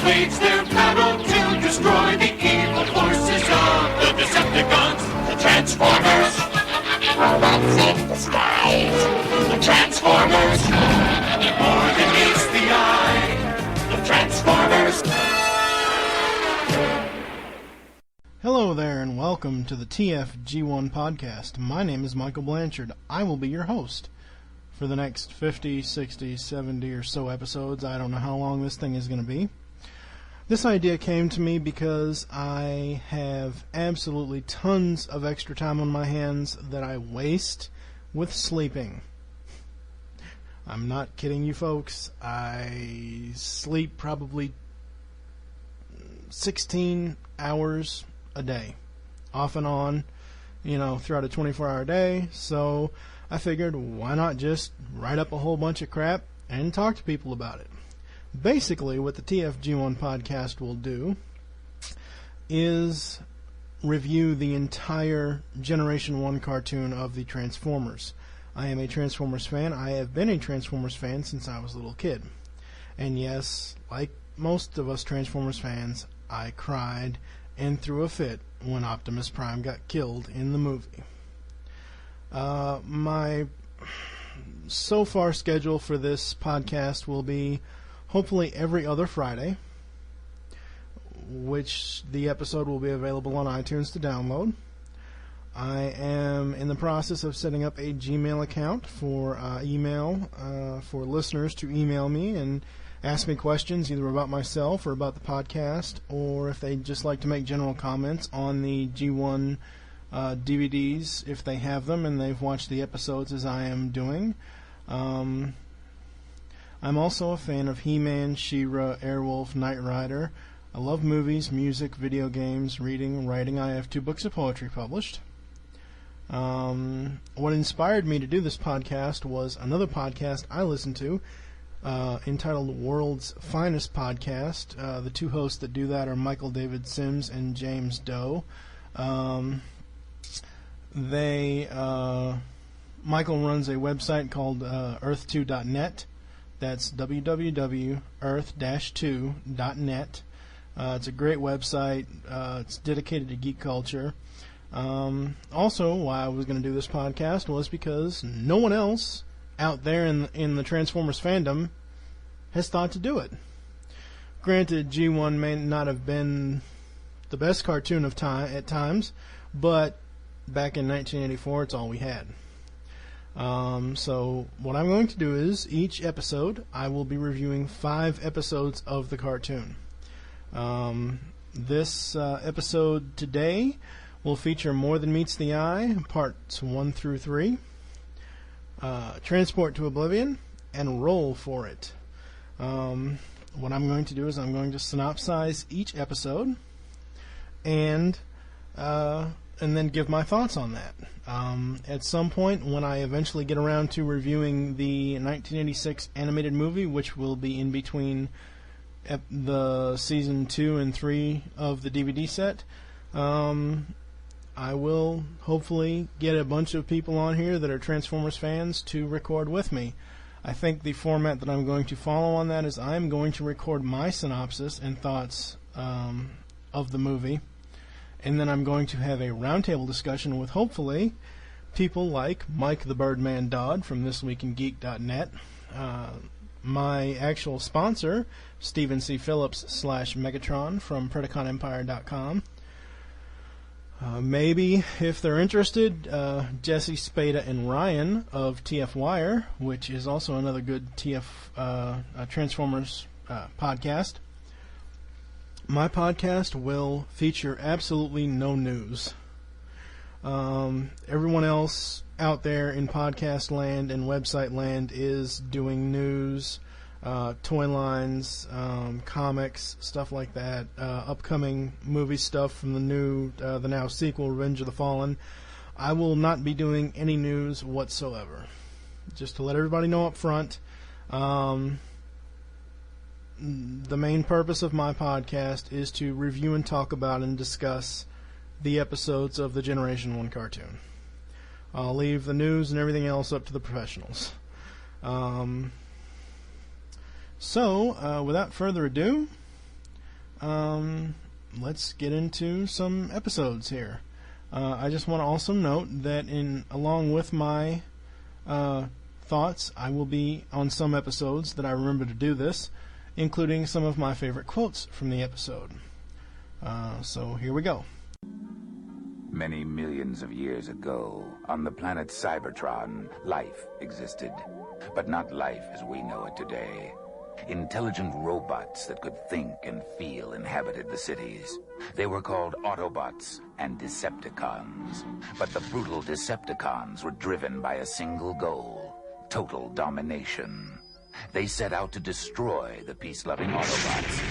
wage their battle to destroy the evil forces of the Decepticons, the Transformers. Robots in disguise, the Transformers. More than meets the eye, the Transformers. Hello there and welcome to the TFG1 podcast. My name is Michael Blanchard. I will be your host for the next 50, 60, 70 or so episodes. I don't know how long this thing is going to be. This idea came to me because I have absolutely tons of extra time on my hands that I waste with sleeping. I'm not kidding you folks. I sleep probably 16 hours a day, off and on, throughout a 24-hour day. So I figured, why not just write up a whole bunch of crap and talk to people about it? Basically, what the TFG1 podcast will do is review the entire Generation 1 cartoon of the Transformers. I am a Transformers fan. I have been a Transformers fan since I was a little kid. And yes, like most of us Transformers fans, I cried and threw a fit when Optimus Prime got killed in the movie. My so far schedule for this podcast will be hopefully every other Friday, which the episode will be available on iTunes to download. I am in the process of setting up a Gmail account for email for listeners to email me and ask me questions either about myself or about the podcast, or if they'd just like to make general comments on the G1 DVDs if they have them and they've watched the episodes as I am doing. I'm also a fan of He-Man, She-Ra, Airwolf, Knight Rider. I love movies, music, video games, reading, writing. I have 2 books of poetry published. What inspired me to do this podcast was another podcast I listened to, entitled World's Finest Podcast. The 2 hosts that do that are Michael David Sims and James Doe. Michael runs a website called earth2.net. That's www.earth-2.net. It's a great website. It's dedicated to geek culture. Also, why I was going to do this podcast was because no one else out there in the Transformers fandom has thought to do it. Granted, G1 may not have been the best cartoon at times, but back in 1984, it's all we had. So what I'm going to do is, each episode, I will be reviewing 5 episodes of the cartoon. This episode today will feature More Than Meets the Eye, parts 1 through 3, Transport to Oblivion, and Roll for It. What I'm going to do is I'm going to synopsize each episode and then give my thoughts on that. At some point, when I eventually get around to reviewing the 1986 animated movie, which will be in between the season 2 and 3 of the DVD set, I will hopefully get a bunch of people on here that are Transformers fans to record with me. I think the format that I'm going to follow on that is I'm going to record my synopsis and thoughts of the movie, and then I'm going to have a roundtable discussion with hopefully people like Mike the Birdman Dodd from thisweekingeek.net, my actual sponsor, Stephen C. Phillips / Megatron from PredaconEmpire.com. Maybe, if they're interested, Jesse, Spada, and Ryan of TF Wire, which is also another good TF Transformers podcast. My podcast will feature absolutely no news. Everyone else out there in podcast land and website land is doing news, toy lines, comics, stuff like that, upcoming movie stuff from the now sequel, Revenge of the Fallen. I will not be doing any news whatsoever. Just to let everybody know up front, the main purpose of my podcast is to review and talk about and discuss the episodes of the Generation 1 cartoon. I'll leave the news and everything else up to the professionals. So, without further ado, let's get into some episodes here. I just want to also note that along with my thoughts, I will be on some episodes that I remember to do this, including some of my favorite quotes from the episode. So here we go. Many millions of years ago, on the planet Cybertron, life existed. But not life as we know it today. Intelligent robots that could think and feel inhabited the cities. They were called Autobots and Decepticons. But the brutal Decepticons were driven by a single goal: total domination. They set out to destroy the peace-loving Autobots,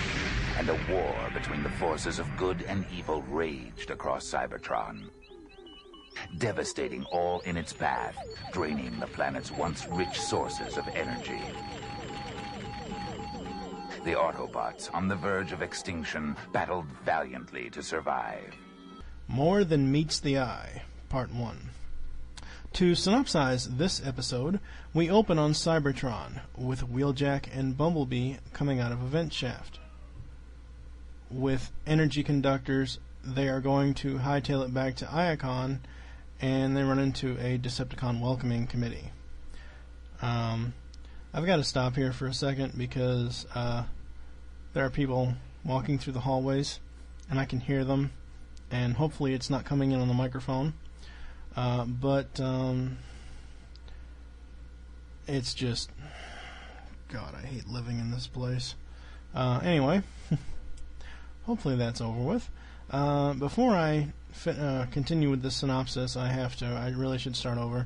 and a war between the forces of good and evil raged across Cybertron, devastating all in its path, draining the planet's once rich sources of energy. The Autobots, on the verge of extinction, battled valiantly to survive. More Than Meets the Eye, Part 1. To synopsize this episode, we open on Cybertron, with Wheeljack and Bumblebee coming out of a vent shaft. With energy conductors, they are going to hightail it back to Iacon, and they run into a Decepticon welcoming committee. I've got to stop here for a second because there are people walking through the hallways, and I can hear them, and hopefully it's not coming in on the microphone. But it's just, God, I hate living in this place. Anyway, hopefully that's over with. Before I continue with the synopsis, I really should start over.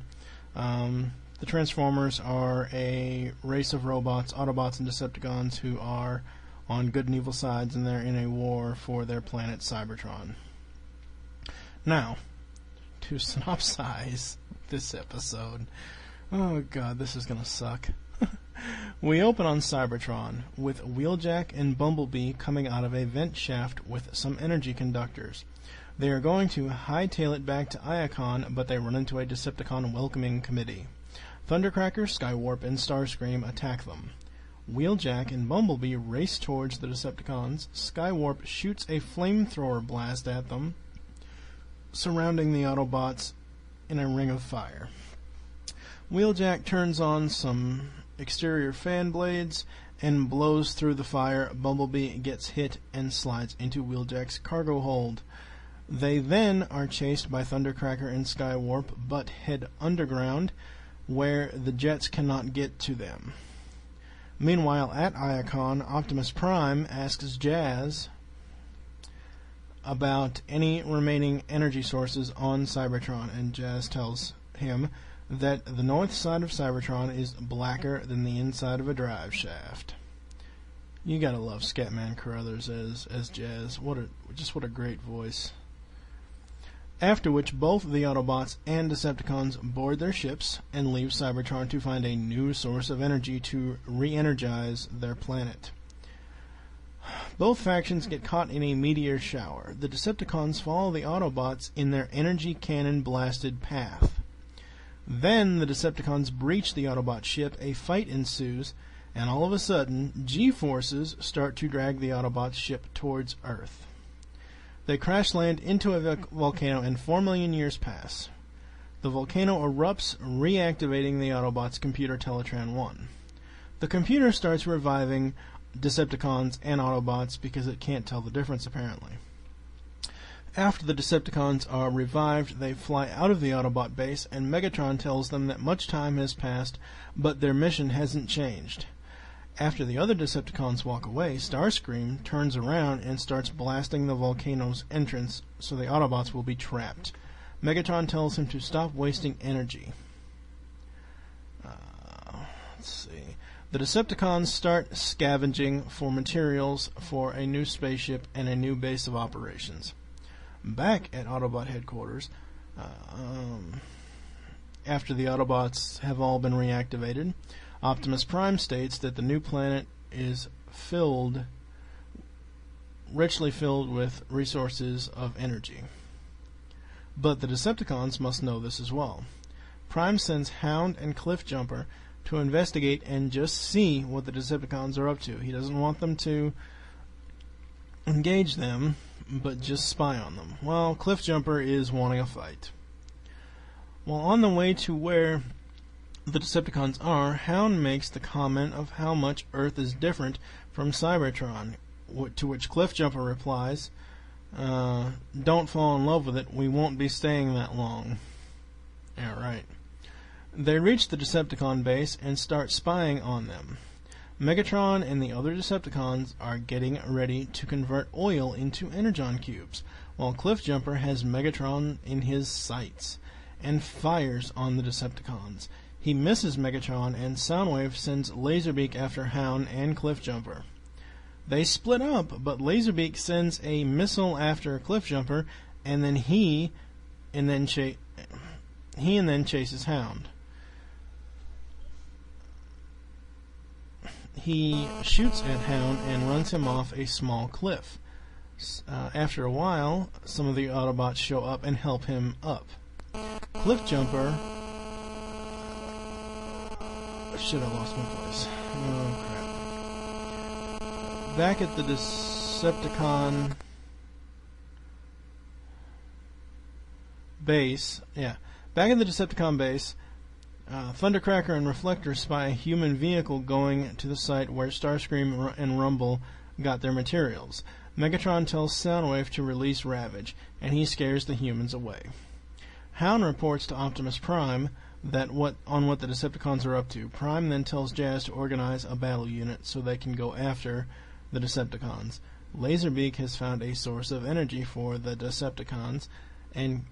The Transformers are a race of robots, Autobots and Decepticons, who are on good and evil sides, and they're in a war for their planet Cybertron. Now, to synopsize this episode, oh god, this is gonna suck. We open on Cybertron with Wheeljack and Bumblebee coming out of a vent shaft with some energy conductors. They are going to hightail it back to Iacon, but they run into a Decepticon welcoming committee. Thundercracker, Skywarp, and Starscream attack them. Wheeljack and Bumblebee race towards the Decepticons. Skywarp shoots a flamethrower blast at them, surrounding the Autobots in a ring of fire. Wheeljack turns on some exterior fan blades and blows through the fire. Bumblebee gets hit and slides into Wheeljack's cargo hold. They then are chased by Thundercracker and Skywarp, but head underground, where the jets cannot get to them. Meanwhile, at Iacon, Optimus Prime asks Jazz about any remaining energy sources on Cybertron, and Jazz tells him that the north side of Cybertron is blacker than the inside of a drive shaft. You gotta love Scatman Carruthers as Jazz. What a great voice. After which both the Autobots and Decepticons board their ships and leave Cybertron to find a new source of energy to re-energize their planet. Both factions get caught in a meteor shower. The Decepticons follow the Autobots in their energy cannon blasted path. Then the Decepticons breach the Autobot ship, a fight ensues, and all of a sudden, G-forces start to drag the Autobot ship towards Earth. They crash land into a volcano, and 4 million years pass. The volcano erupts, reactivating the Autobots' computer Teletran 1. The computer starts reviving Decepticons and Autobots because it can't tell the difference, apparently. After the Decepticons are revived, they fly out of the Autobot base, and Megatron tells them that much time has passed, but their mission hasn't changed. After the other Decepticons walk away, Starscream turns around and starts blasting the volcano's entrance, so the Autobots will be trapped. Megatron tells him to stop wasting energy. Let's see. The Decepticons start scavenging for materials for a new spaceship and a new base of operations. Back at Autobot headquarters, after the Autobots have all been reactivated, Optimus Prime states that the new planet is richly filled with resources of energy. But the Decepticons must know this as well. Prime sends Hound and Cliffjumper to investigate and just see what the Decepticons are up to. He doesn't want them to engage them, but just spy on them, while Cliffjumper is wanting a fight. While on the way to where the Decepticons are, Hound makes the comment of how much Earth is different from Cybertron, to which Cliffjumper replies, don't fall in love with it, we won't be staying that long. Yeah, right. They reach the Decepticon base and start spying on them. Megatron and the other Decepticons are getting ready to convert oil into energon cubes, while Cliffjumper has Megatron in his sights and fires on the Decepticons. He misses Megatron, and Soundwave sends Laserbeak after Hound and Cliffjumper. They split up, but Laserbeak sends a missile after Cliffjumper, and then he chases Hound. He shoots at Hound and runs him off a small cliff. After a while, some of the Autobots show up and help him up. Cliffjumper... Shit, I lost my place. Oh, crap. Back at the Decepticon base... Back at the Decepticon base... Thundercracker and Reflector spy a human vehicle going to the site where Starscream and Rumble got their materials. Megatron tells Soundwave to release Ravage, and he scares the humans away. Hound reports to Optimus Prime what the Decepticons are up to. Prime then tells Jazz to organize a battle unit so they can go after the Decepticons. Laserbeak has found a source of energy for the Decepticons, and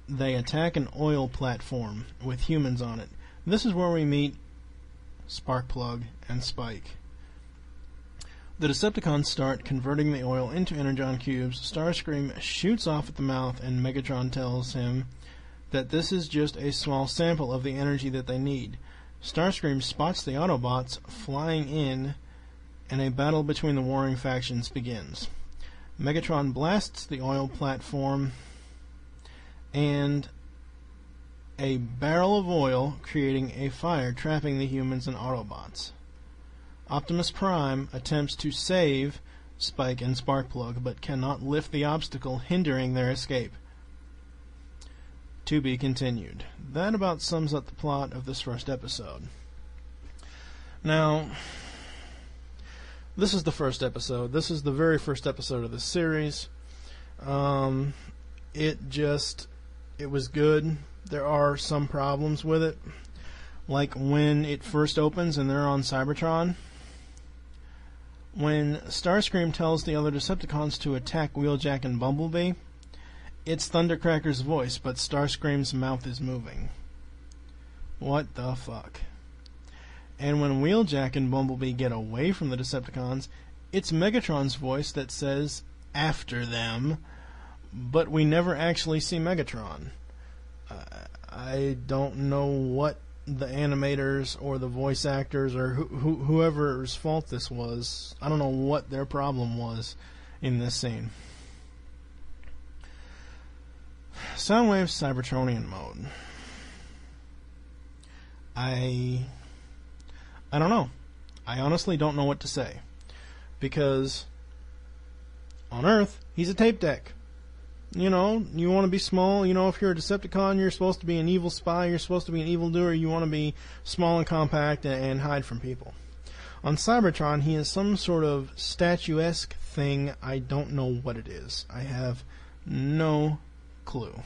they attack an oil platform with humans on it. This is where we meet Sparkplug and Spike. The Decepticons start converting the oil into energon cubes. Starscream shoots off at the mouth, and Megatron tells him that this is just a small sample of the energy that they need. Starscream spots the Autobots flying in, and a battle between the warring factions begins. Megatron blasts the oil platform and a barrel of oil, creating a fire, trapping the humans and Autobots. Optimus Prime attempts to save Spike and Sparkplug, but cannot lift the obstacle, hindering their escape. To be continued. That about sums up the plot of this first episode. Now, this is the first episode. This is the very first episode of the series. It was good. There are some problems with it. Like when it first opens and they're on Cybertron. When Starscream tells the other Decepticons to attack Wheeljack and Bumblebee, it's Thundercracker's voice, but Starscream's mouth is moving. What the fuck? And when Wheeljack and Bumblebee get away from the Decepticons, it's Megatron's voice that says, "After them," but we never actually see Megatron. I don't know what the animators or the voice actors or whoever's fault this was. I don't know what their problem was in this scene. Soundwave's Cybertronian mode. I don't know. I honestly don't know what to say. Because on Earth, he's a tape deck. You know, you want to be small. You know, if you're a Decepticon, you're supposed to be an evil spy. You're supposed to be an evildoer. You want to be small and compact and hide from people. On Cybertron, he is some sort of statuesque thing. I don't know what it is. I have no clue.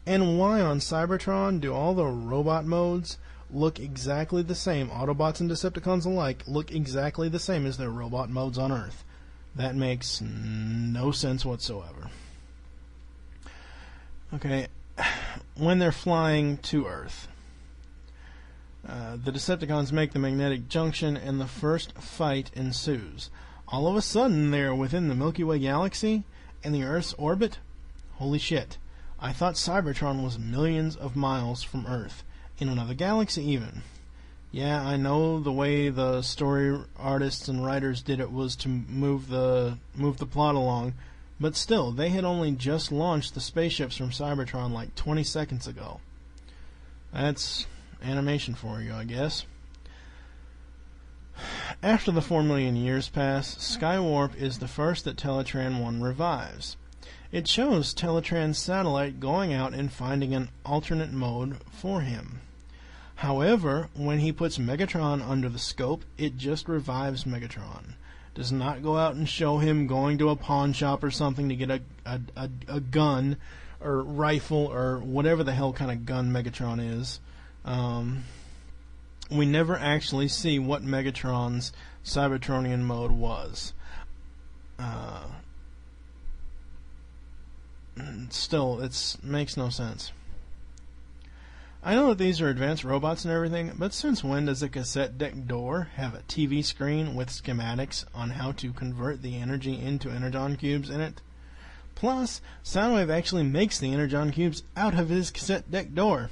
And why on Cybertron do all the robot modes look exactly the same? Autobots and Decepticons alike look exactly the same as their robot modes on Earth. That makes no sense whatsoever. Okay, when they're flying to Earth, the Decepticons make the magnetic junction and the first fight ensues. All of a sudden, they're within the Milky Way galaxy and the Earth's orbit. Holy shit. I thought Cybertron was millions of miles from Earth, in another galaxy even. Yeah, I know the way the story artists and writers did it was to move the plot along, but still, they had only just launched the spaceships from Cybertron like 20 seconds ago. That's animation for you, I guess. after the 4 million years pass, Skywarp is the first that Teletran 1 revives. It shows Teletran's satellite going out and finding an alternate mode for him. However, when he puts Megatron under the scope, it just revives Megatron. Does not go out and show him going to a pawn shop or something to get a gun or rifle or whatever the hell kind of gun Megatron is. We never actually see what Megatron's Cybertronian mode was. Still, it makes no sense. I know that these are advanced robots and everything, but since when does a cassette deck door have a TV screen with schematics on how to convert the energy into energon cubes in it? Plus, Soundwave actually makes the energon cubes out of his cassette deck door.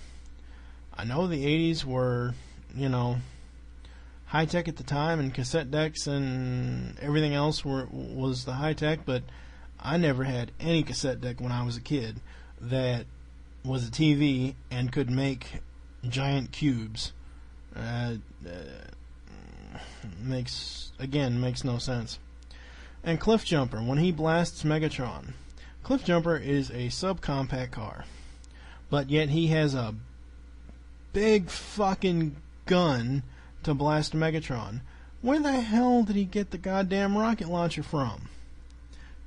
I know the 80s were, high-tech at the time, and cassette decks and everything else was the high-tech, but I never had any cassette deck when I was a kid that was a TV and could make giant cubes. Makes no sense. And Cliffjumper, when he blasts Megatron. Cliffjumper is a subcompact car, but yet he has a big fucking gun to blast Megatron. Where the hell did he get the goddamn rocket launcher from?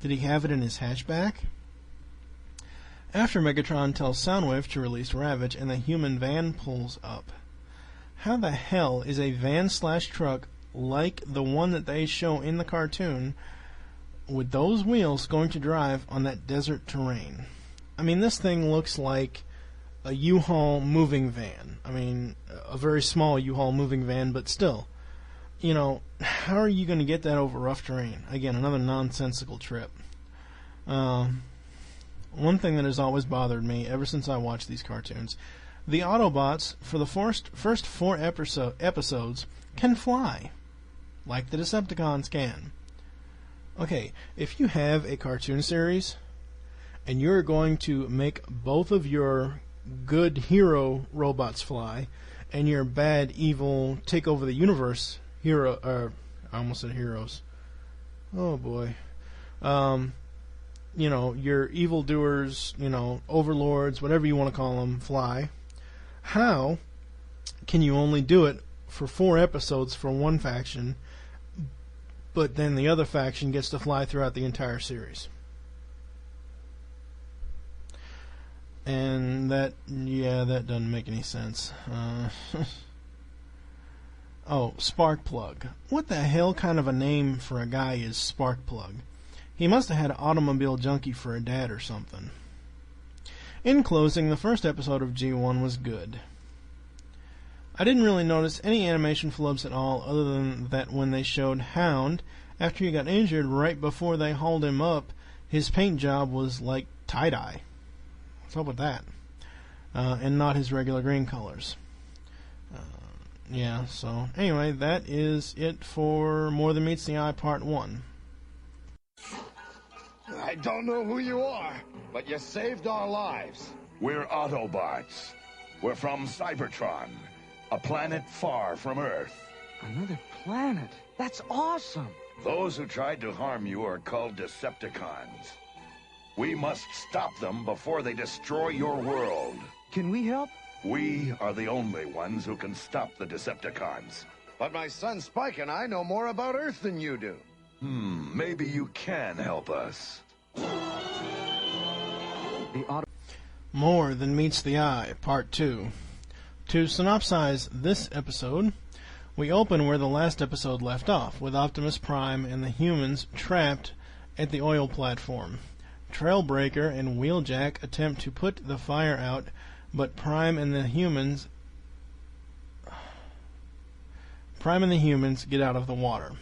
Did he have it in his hatchback? After Megatron tells Soundwave to release Ravage and the human van pulls up. How the hell is a van/truck like the one that they show in the cartoon with those wheels going to drive on that desert terrain? I mean, this thing looks like a U-Haul moving van. I mean, a very small U-Haul moving van, but still. How are you going to get that over rough terrain? Again, another nonsensical trip. One thing that has always bothered me ever since I watched these cartoons, the Autobots, for the first 4 episodes, can fly, like the Decepticons can. Okay, if you have a cartoon series, and you're going to make both of your good hero robots fly, and your bad, evil, take over the universe hero, I almost said heroes. Oh boy. Your evildoers, overlords, whatever you want to call them, fly. How can you only do it for 4 episodes for one faction, but then the other faction gets to fly throughout the entire series? And that doesn't make any sense. Oh, Sparkplug. What the hell kind of a name for a guy is Sparkplug? He must have had an automobile junkie for a dad or something. In closing, the first episode of G1 was good. I didn't really notice any animation flubs at all, other than that when they showed Hound, after he got injured right before they hauled him up, his paint job was like tie-dye. What's up with that? And not his regular green colors. So anyway, that is it for More Than Meets the Eye Part 1. I don't know who you are, but you saved our lives. We're Autobots. We're from Cybertron, a planet far from Earth. Another planet? That's awesome! Those who tried to harm you are called Decepticons. We must stop them before they destroy your world. Can we help? We are the only ones who can stop the Decepticons. But my son Spike and I know more about Earth than you do. Maybe you can help us. More Than Meets the Eye, Part 2. To synopsize this episode, we open where the last episode left off, with Optimus Prime and the humans trapped at the oil platform. Trailbreaker and Wheeljack attempt to put the fire out, but Prime and the humans get out of the water.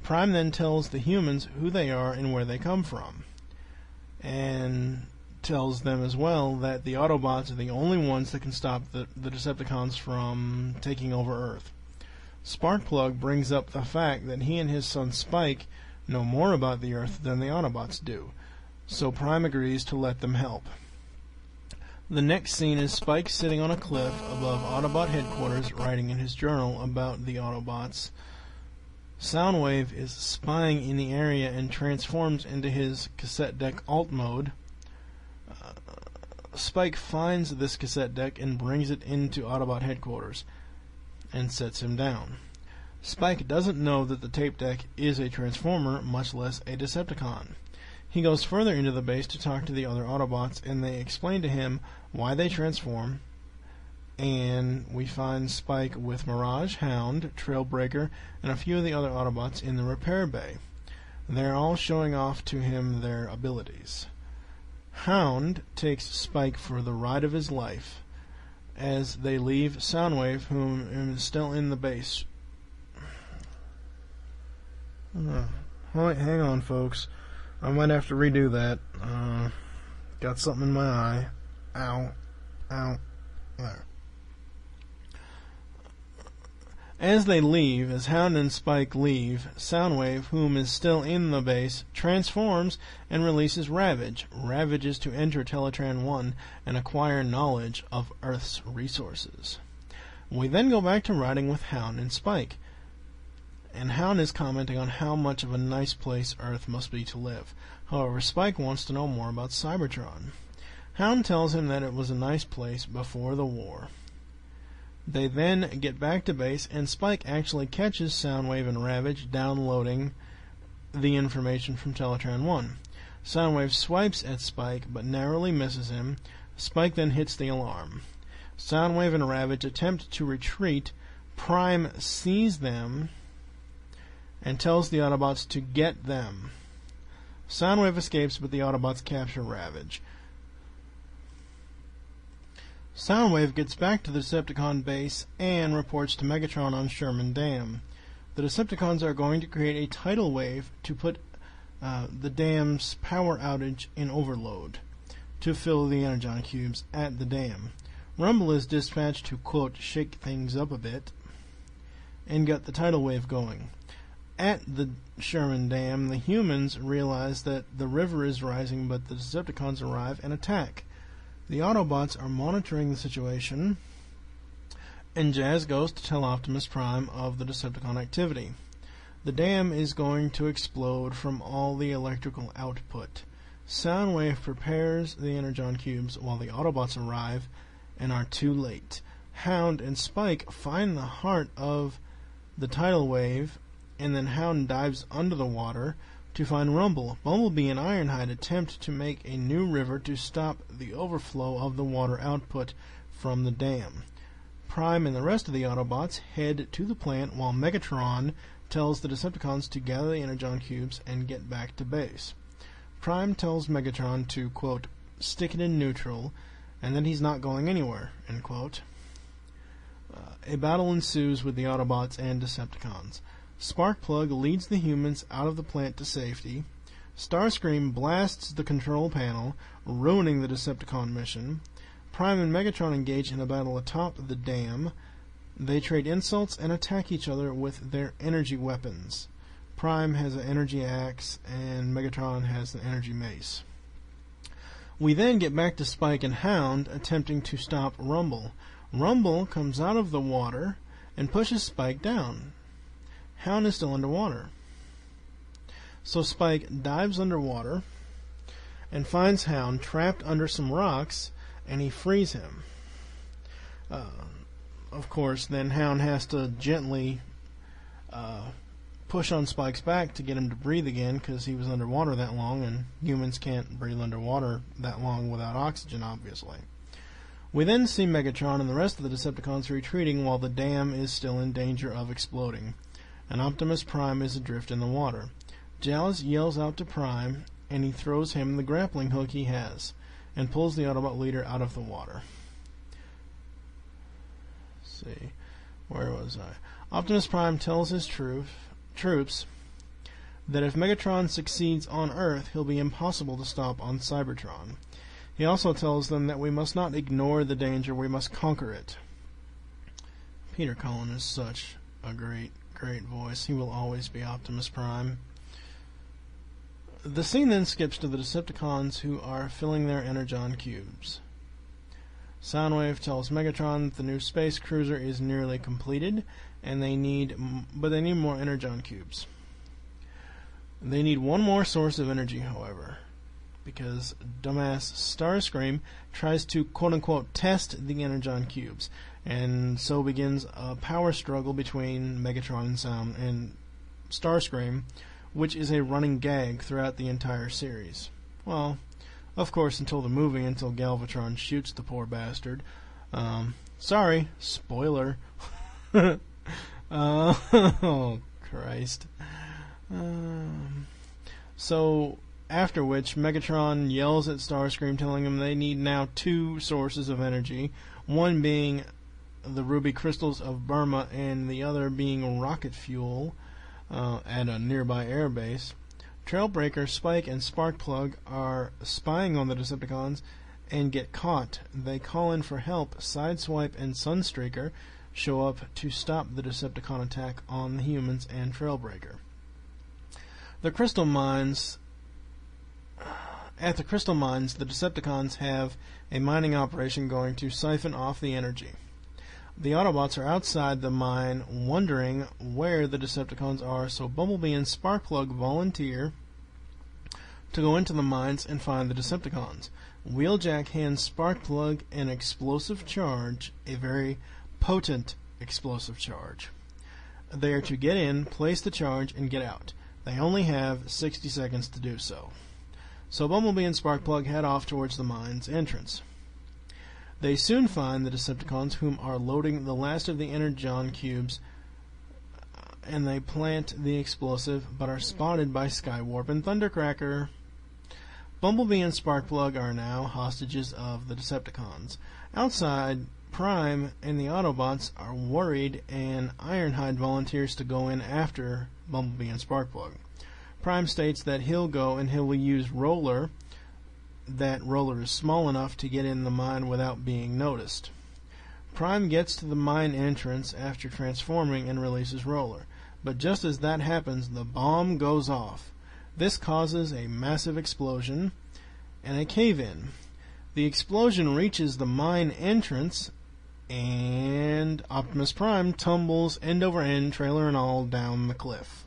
Prime then tells the humans who they are and where they come from, and tells them as well that the Autobots are the only ones that can stop the Decepticons from taking over Earth. Sparkplug brings up the fact that he and his son Spike know more about the Earth than the Autobots do, so Prime agrees to let them help. The next scene is Spike sitting on a cliff above Autobot headquarters writing in his journal about the Autobots. Soundwave is spying in the area and transforms into his cassette deck alt mode. Spike finds this cassette deck and brings it into Autobot headquarters and sets him down. Spike doesn't know that the tape deck is a Transformer, much less a Decepticon. He goes further into the base to talk to the other Autobots, and they explain to him why they transform, and we find Spike with Mirage, Hound, Trailbreaker, and a few of the other Autobots in the repair bay. They're all showing off to him their abilities. Hound takes Spike for the ride of his life as they leave Soundwave, whom is still in the base. Hang on, folks. I might have to redo that. Got something in my eye. Ow. There. As Hound and Spike leave, Soundwave, whom is still in the base, transforms and releases Ravage. Ravage is to enter Teletran 1 and acquire knowledge of Earth's resources. We then go back to riding with Hound and Spike. And Hound is commenting on how much of a nice place Earth must be to live. However, Spike wants to know more about Cybertron. Hound tells him that it was a nice place before the war. They then get back to base, and Spike actually catches Soundwave and Ravage downloading the information from Teletran 1. Soundwave swipes at Spike, but narrowly misses him. Spike then hits the alarm. Soundwave and Ravage attempt to retreat. Prime sees them and tells the Autobots to get them. Soundwave escapes, but the Autobots capture Ravage. Soundwave gets back to the Decepticon base and reports to Megatron on Sherman Dam. The Decepticons are going to create a tidal wave to put the dam's power outage in overload to fill the Energon cubes at the dam. Rumble is dispatched to, quote, shake things up a bit and get the tidal wave going. At the Sherman Dam, the humans realize that the river is rising, but the Decepticons arrive and attack. The Autobots are monitoring the situation, and Jazz goes to tell Optimus Prime of the Decepticon activity. The dam is going to explode from all the electrical output. Soundwave prepares the Energon cubes while the Autobots arrive and are too late. Hound and Spike find the heart of the tidal wave, and then Hound dives under the water to find Rumble. Bumblebee and Ironhide attempt to make a new river to stop the overflow of the water output from the dam. Prime and the rest of the Autobots head to the plant while Megatron tells the Decepticons to gather the Energon cubes and get back to base. Prime tells Megatron to, quote, stick it in neutral, and that he's not going anywhere, end quote. A battle ensues with the Autobots and Decepticons. Sparkplug leads the humans out of the plant to safety. Starscream blasts the control panel, ruining the Decepticon mission. Prime and Megatron engage in a battle atop the dam. They trade insults and attack each other with their energy weapons. Prime has an energy axe, and Megatron has an energy mace. We then get back to Spike and Hound attempting to stop Rumble. Rumble comes out of the water and pushes Spike down. Hound is still underwater. So Spike dives underwater and finds Hound trapped under some rocks, and he frees him. Of course, then Hound has to gently push on Spike's back to get him to breathe again, because he was underwater that long, and humans can't breathe underwater that long without oxygen, obviously. We then see Megatron and the rest of the Decepticons retreating while the dam is still in danger of exploding, and Optimus Prime is adrift in the water. Jazz yells out to Prime, and he throws him the grappling hook he has, and pulls the Autobot leader out of the water. Let's see, where was I? Optimus Prime tells his troops that if Megatron succeeds on Earth, he'll be impossible to stop on Cybertron. He also tells them that we must not ignore the danger, we must conquer it. Peter Cullen is such a great voice. He will always be Optimus Prime. The scene then skips to the Decepticons, who are filling their Energon cubes. Soundwave tells Megatron that the new space cruiser is nearly completed, and they need more energon cubes. They need one more source of energy, however, because dumbass Starscream tries to quote-unquote test the energon cubes, and so begins a power struggle between Megatron and Starscream, which is a running gag throughout the entire series. Well, of course, until the movie, until Galvatron shoots the poor bastard. Sorry, spoiler. Oh, Christ. So, after which, Megatron yells at Starscream, telling him they need now two sources of energy, one being the ruby crystals of Burma, and the other being rocket fuel at a nearby airbase. Trailbreaker, Spike, and Sparkplug are spying on the Decepticons and get caught. They call in for help. Sideswipe and Sunstreaker show up to stop the Decepticon attack on the humans and Trailbreaker. At the crystal mines, the Decepticons have a mining operation going to siphon off the energy. The Autobots are outside the mine wondering where the Decepticons are, so Bumblebee and Sparkplug volunteer to go into the mines and find the Decepticons. Wheeljack hands Sparkplug an explosive charge, a very potent explosive charge. They are to get in, place the charge, and get out. They only have 60 seconds to do so. So Bumblebee and Sparkplug head off towards the mine's entrance. They soon find the Decepticons, whom are loading the last of the energon cubes, and they plant the explosive, but are spotted by Skywarp and Thundercracker. Bumblebee and Sparkplug are now hostages of the Decepticons. Outside, Prime and the Autobots are worried, and Ironhide volunteers to go in after Bumblebee and Sparkplug. Prime states that he'll go and he will use Roller. That Roller is small enough to get in the mine without being noticed. Prime gets to the mine entrance after transforming and releases Roller. But just as that happens, the bomb goes off. This causes a massive explosion and a cave-in. The explosion reaches the mine entrance, and Optimus Prime tumbles end over end, trailer and all, down the cliff.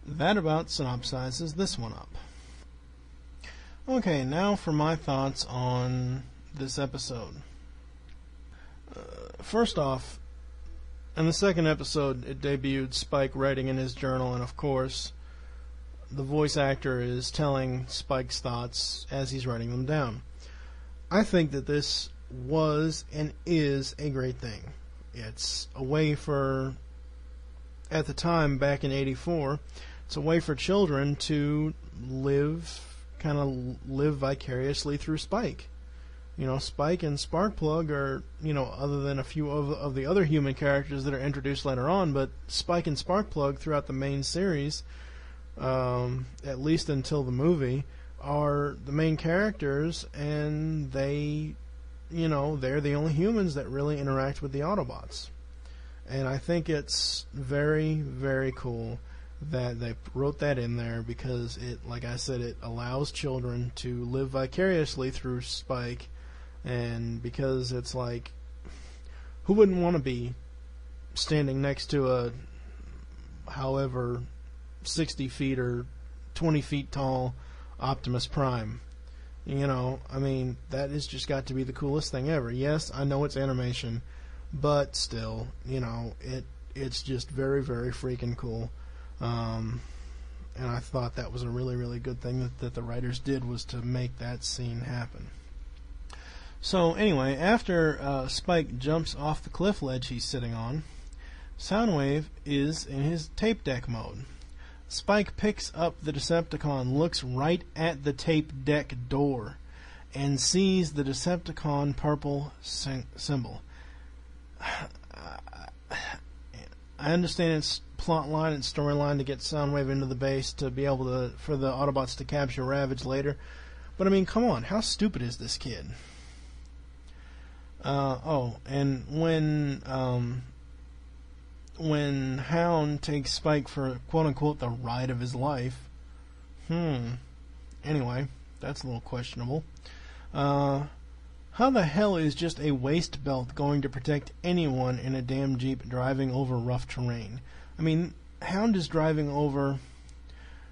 That about synopsizes this one up. Okay, now for my thoughts on this episode. First off, in the second episode, it debuted Spike writing in his journal, and of course, the voice actor is telling Spike's thoughts as he's writing them down. I think that this was and is a great thing. It's a way for, at the time, back in '84, it's a way for children to live vicariously through Spike. You know, Spike and Sparkplug are, other than a few of the other human characters that are introduced later on, but Spike and Sparkplug throughout the main series, at least until the movie, are the main characters, and they're the only humans that really interact with the Autobots. And I think it's very, very cool that they wrote that in there, because it, like I said, it allows children to live vicariously through Spike, and because it's like, who wouldn't want to be standing next to a however 60 feet or 20 feet tall Optimus Prime? That has just got to be the coolest thing ever. Yes, I know it's animation, but still, it's just very, very freaking cool. And I thought that was a really, really good thing that the writers did, was to make that scene happen. So anyway, after Spike jumps off the cliff ledge he's sitting on, Soundwave is in his tape deck mode. Spike picks up the Decepticon, looks right at the tape deck door, and sees the Decepticon purple symbol. I understand it's plot line and storyline to get Soundwave into the base to be able to, for the Autobots to capture Ravage later, but I mean, come on, how stupid is this kid? And when Hound takes Spike for quote-unquote the ride of his life, anyway, that's a little questionable. How the hell is just a waist belt going to protect anyone in a damn Jeep driving over rough terrain? I mean, Hound is driving over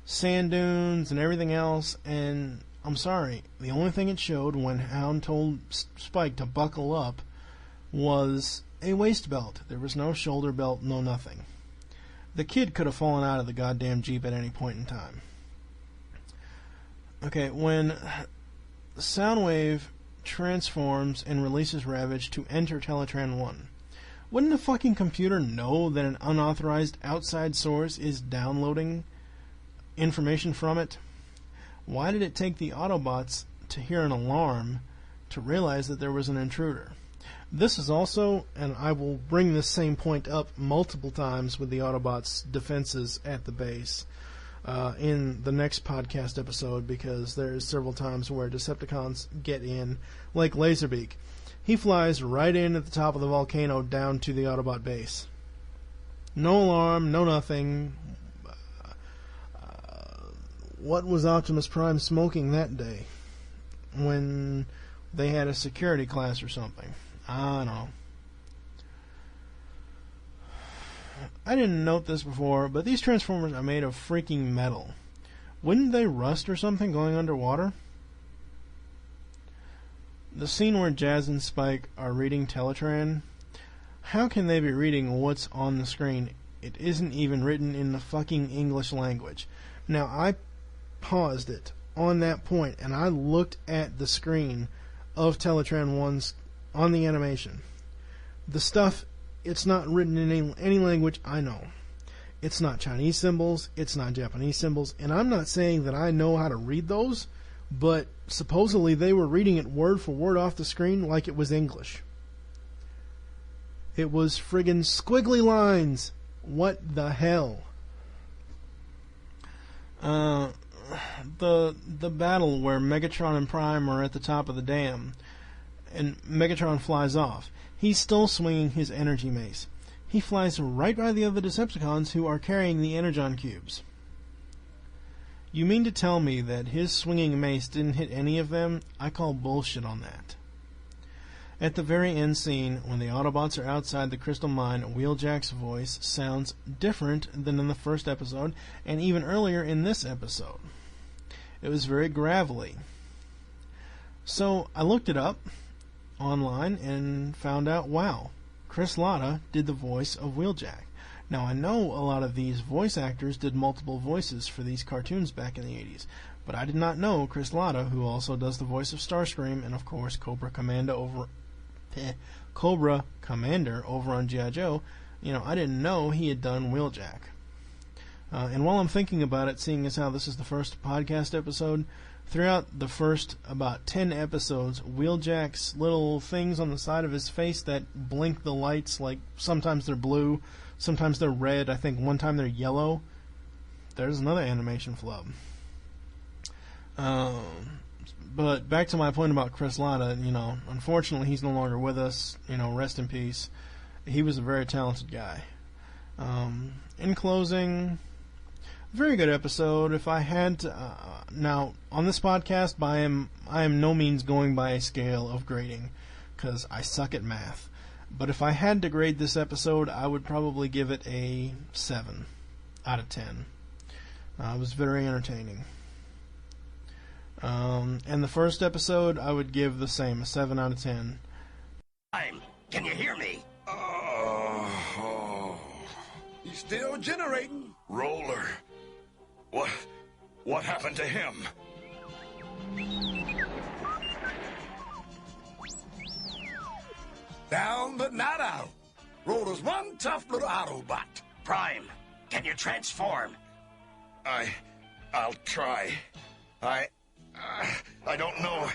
sand dunes and everything else, and I'm sorry, the only thing it showed when Hound told Spike to buckle up was a waist belt. There was no shoulder belt, no nothing. The kid could have fallen out of the goddamn Jeep at any point in time. Okay, when Soundwave transforms and releases Ravage to enter Teletran 1, wouldn't the fucking computer know that an unauthorized outside source is downloading information from it? Why did it take the Autobots to hear an alarm to realize that there was an intruder? This is also, and I will bring this same point up multiple times with the Autobots' defenses at the base in the next podcast episode, because there's several times where Decepticons get in, like Laserbeak. He flies right in at the top of the volcano down to the Autobot base. No alarm, no nothing. What was Optimus Prime smoking that day when they had a security class or something? I don't know. I didn't note this before, but these Transformers are made of freaking metal. Wouldn't they rust or something going underwater? The scene where Jazz and Spike are reading Teletran, how can they be reading what's on the screen? It isn't even written in the fucking English language. Now, I paused it on that point, and I looked at the screen of Teletran 1's on the animation. The stuff, it's not written in any language I know. It's not Chinese symbols, it's not Japanese symbols, and I'm not saying that I know how to read those, but supposedly they were reading it word for word off the screen like it was English. It was friggin' squiggly lines. What the hell? The battle where Megatron and Prime are at the top of the dam, and Megatron flies off. He's still swinging his energy mace. He flies right by the other Decepticons who are carrying the Energon cubes. You mean to tell me that his swinging mace didn't hit any of them? I call bullshit on that. At the very end scene, when the Autobots are outside the crystal mine, Wheeljack's voice sounds different than in the first episode, and even earlier in this episode. It was very gravelly. So I looked it up online and found out, wow, Chris Latta did the voice of Wheeljack. Now, I know a lot of these voice actors did multiple voices for these cartoons back in the 80s, but I did not know Chris Latta, who also does the voice of Starscream and, of course, Cobra Commander over on G.I. Joe. I didn't know he had done Wheeljack. And while I'm thinking about it, seeing as how this is the first podcast episode, throughout the first about 10 episodes, Wheeljack's little things on the side of his face that blink the lights, like sometimes they're blue, sometimes they're red, I think one time they're yellow. There's another animation flub. But back to my point about Chris Latta, unfortunately he's no longer with us, rest in peace. He was a very talented guy. In closing, very good episode. If I had to, now on this podcast, I am no means going by a scale of grading, because I suck at math. But if I had to grade this episode, I would probably give it a 7 out of 10. It was very entertaining. And the first episode, I would give the same, a 7 out of 10. Can you hear me? He's still generating. Roller. What happened to him? Down but not out. Roller's one tough little Autobot. Prime, can you transform? I'll try. I don't know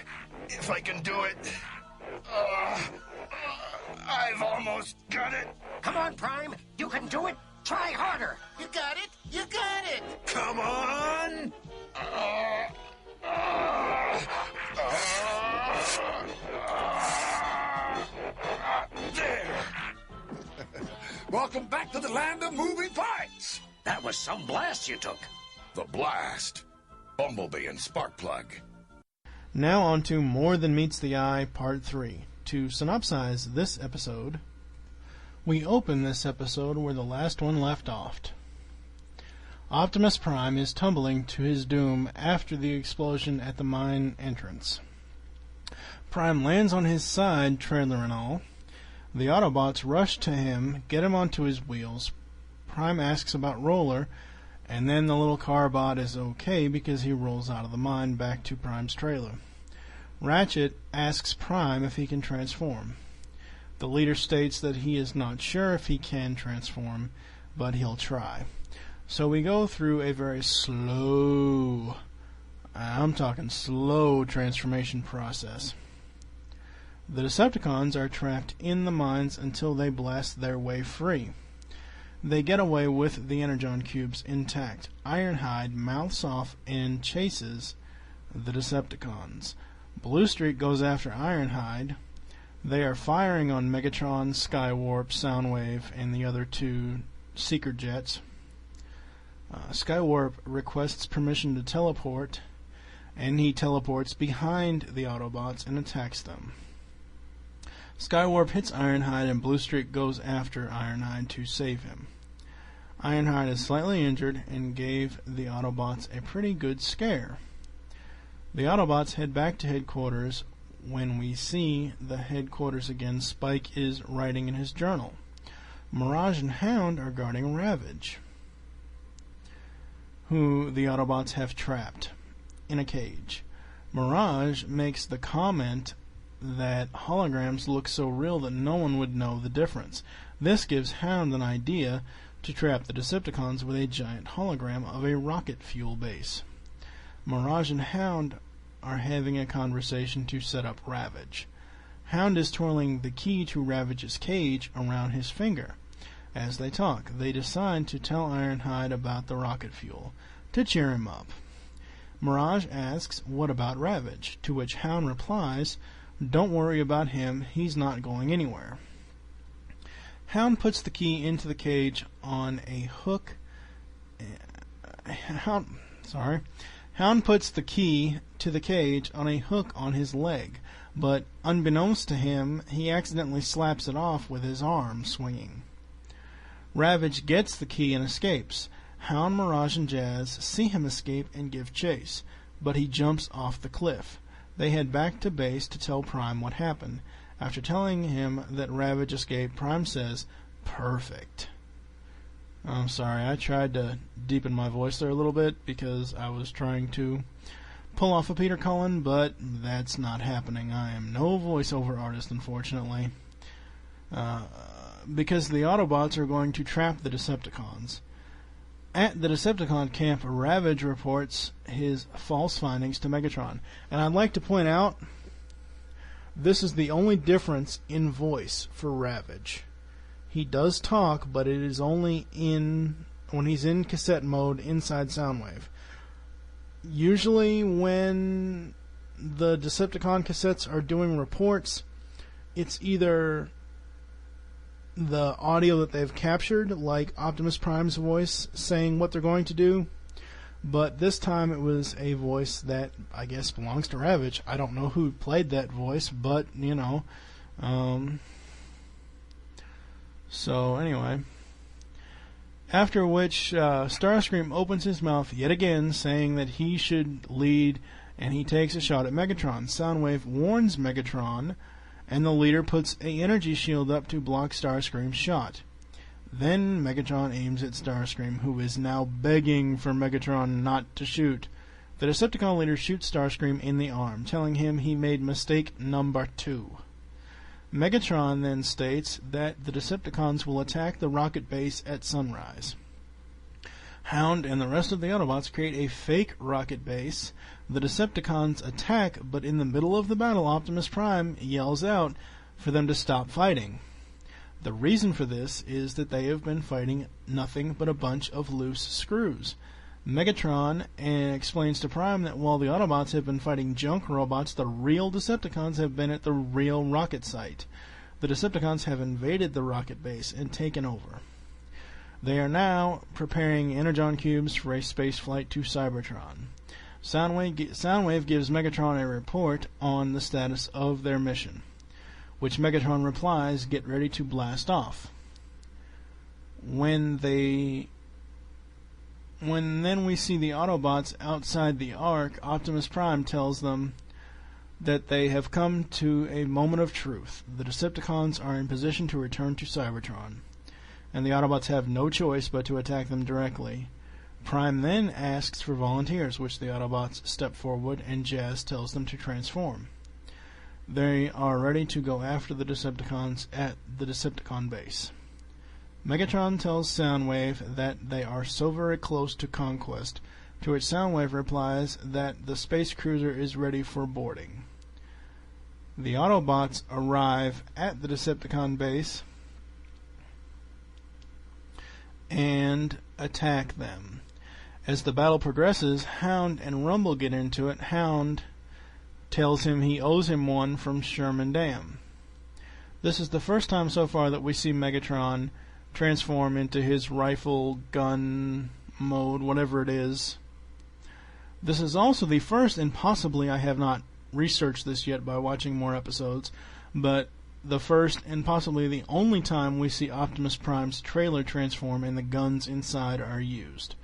if I can do it. I've almost got it. Come on, Prime. You can do it. Try harder. You got it. You got it. Come on. There. Welcome back to the land of moving parts. That was some blast you took. The blast. Bumblebee and Sparkplug. Now on to More Than Meets the Eye, Part 3. To synopsize this episode, we open this episode where the last one left off. Optimus Prime is tumbling to his doom after the explosion at the mine entrance. Prime lands on his side, trailer and all. The Autobots rush to him, get him onto his wheels. Prime asks about Roller, and then the little car bot is okay because he rolls out of the mine back to Prime's trailer. Ratchet asks Prime if he can transform. The leader states that he is not sure if he can transform, but he'll try. So we go through a very slow, I'm talking slow transformation process. The Decepticons are trapped in the mines until they blast their way free. They get away with the Energon cubes intact. Ironhide mouths off and chases the Decepticons. Bluestreak goes after Ironhide. They are firing on Megatron, Skywarp, Soundwave, and the other two Seeker jets. Skywarp requests permission to teleport, and he teleports behind the Autobots and attacks them. Skywarp hits Ironhide, and Bluestreak goes after Ironhide to save him. Ironhide is slightly injured and gave the Autobots a pretty good scare. The Autobots head back to headquarters. When we see the headquarters again, Spike is writing in his journal. Mirage and Hound are guarding Ravage, who the Autobots have trapped in a cage. Mirage makes the comment that holograms look so real that no one would know the difference. This gives Hound an idea to trap the Decepticons with a giant hologram of a rocket fuel base. Mirage and Hound are having a conversation to set up Ravage. Hound is twirling the key to Ravage's cage around his finger. As they talk, they decide to tell Ironhide about the rocket fuel, to cheer him up. Mirage asks, "What about Ravage?" To which Hound replies, "Don't worry about him, he's not going anywhere." Hound puts the key into the cage on a hook. Hound puts the key to the cage on a hook on his leg, but unbeknownst to him, he accidentally slaps it off with his arm swinging. Ravage gets the key and escapes. Hound, Mirage, and Jazz see him escape and give chase, but he jumps off the cliff. They head back to base to tell Prime what happened. After telling him that Ravage escaped, Prime says, "Perfect." I'm sorry, I tried to deepen my voice there a little bit because I was trying to pull off a Peter Cullen, but that's not happening. I am no voiceover artist, unfortunately. Because the Autobots are going to trap the Decepticons. At the Decepticon camp, Ravage reports his false findings to Megatron. And I'd like to point out, this is the only difference in voice for Ravage. He does talk, but it is only when he's in cassette mode inside Soundwave. Usually when the Decepticon cassettes are doing reports, it's either the audio that they've captured, like Optimus Prime's voice saying what they're going to do, but this time it was a voice that I guess belongs to Ravage. I don't know who played that voice, but so anyway, after which Starscream opens his mouth yet again, saying that he should lead, and he takes a shot at Megatron. Soundwave warns Megatron, and the leader puts an energy shield up to block Starscream's shot. Then Megatron aims at Starscream, who is now begging for Megatron not to shoot. The Decepticon leader shoots Starscream in the arm, telling him he made mistake number 2. Megatron then states that the Decepticons will attack the rocket base at sunrise. Hound and the rest of the Autobots create a fake rocket base. The Decepticons attack, but in the middle of the battle, Optimus Prime yells out for them to stop fighting. The reason for this is that they have been fighting nothing but a bunch of loose screws. Megatron explains to Prime that while the Autobots have been fighting junk robots, the real Decepticons have been at the real rocket site. The Decepticons have invaded the rocket base and taken over. They are now preparing Energon cubes for a space flight to Cybertron. Soundwave gives Megatron a report on the status of their mission, which Megatron replies, "Get ready to blast off." When then we see the Autobots outside the Ark, Optimus Prime tells them that they have come to a moment of truth. The Decepticons are in position to return to Cybertron, and the Autobots have no choice but to attack them directly. Prime then asks for volunteers, which the Autobots step forward, and Jazz tells them to transform. They are ready to go after the Decepticons at the Decepticon base. Megatron tells Soundwave that they are so very close to conquest, to which Soundwave replies that the space cruiser is ready for boarding. The Autobots arrive at the Decepticon base and attack them. As the battle progresses, Hound and Rumble get into it. Hound tells him he owes him one from Sherman Dam. This is the first time so far that we see Megatron transform into his rifle gun mode, whatever it is. This is also the first, and possibly I have not researched this yet by watching more episodes, but the first and possibly the only time we see Optimus Prime's trailer transform and the guns inside are used.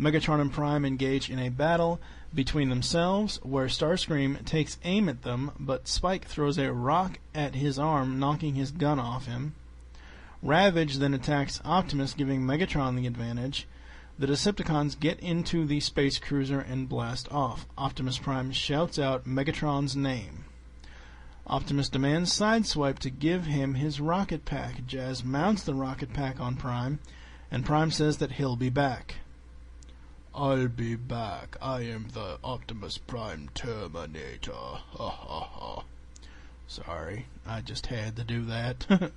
Megatron and Prime engage in a battle between themselves, where Starscream takes aim at them, but Spike throws a rock at his arm, knocking his gun off him. Ravage then attacks Optimus, giving Megatron the advantage. The Decepticons get into the space cruiser and blast off. Optimus Prime shouts out Megatron's name. Optimus demands Sideswipe to give him his rocket pack. Jazz mounts the rocket pack on Prime, and Prime says that he'll be back. "I'll be back. I am the Optimus Prime Terminator." Ha ha ha. Sorry, I just had to do that.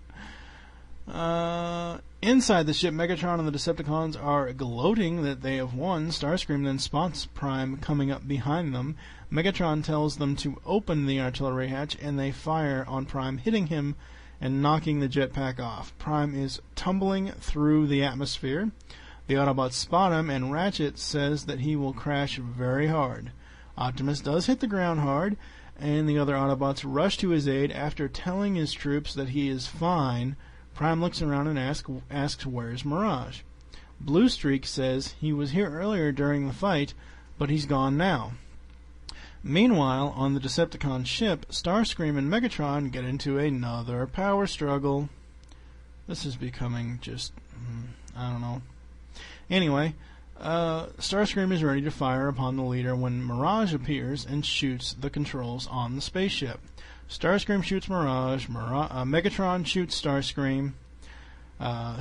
Inside the ship, Megatron and the Decepticons are gloating that they have won. Starscream then spots Prime coming up behind them. Megatron tells them to open the artillery hatch, and they fire on Prime, hitting him and knocking the jetpack off. Prime is tumbling through the atmosphere. The Autobots spot him, and Ratchet says that he will crash very hard. Optimus does hit the ground hard, and the other Autobots rush to his aid. After telling his troops that he is fine, Prime looks around and asks where's Mirage. Bluestreak says he was here earlier during the fight, but he's gone now. Meanwhile, on the Decepticon ship, Starscream and Megatron get into another power struggle. This is becoming just, I don't know. Anyway, Starscream is ready to fire upon the leader when Mirage appears and shoots the controls on the spaceship. Starscream shoots Mirage. Megatron shoots Starscream,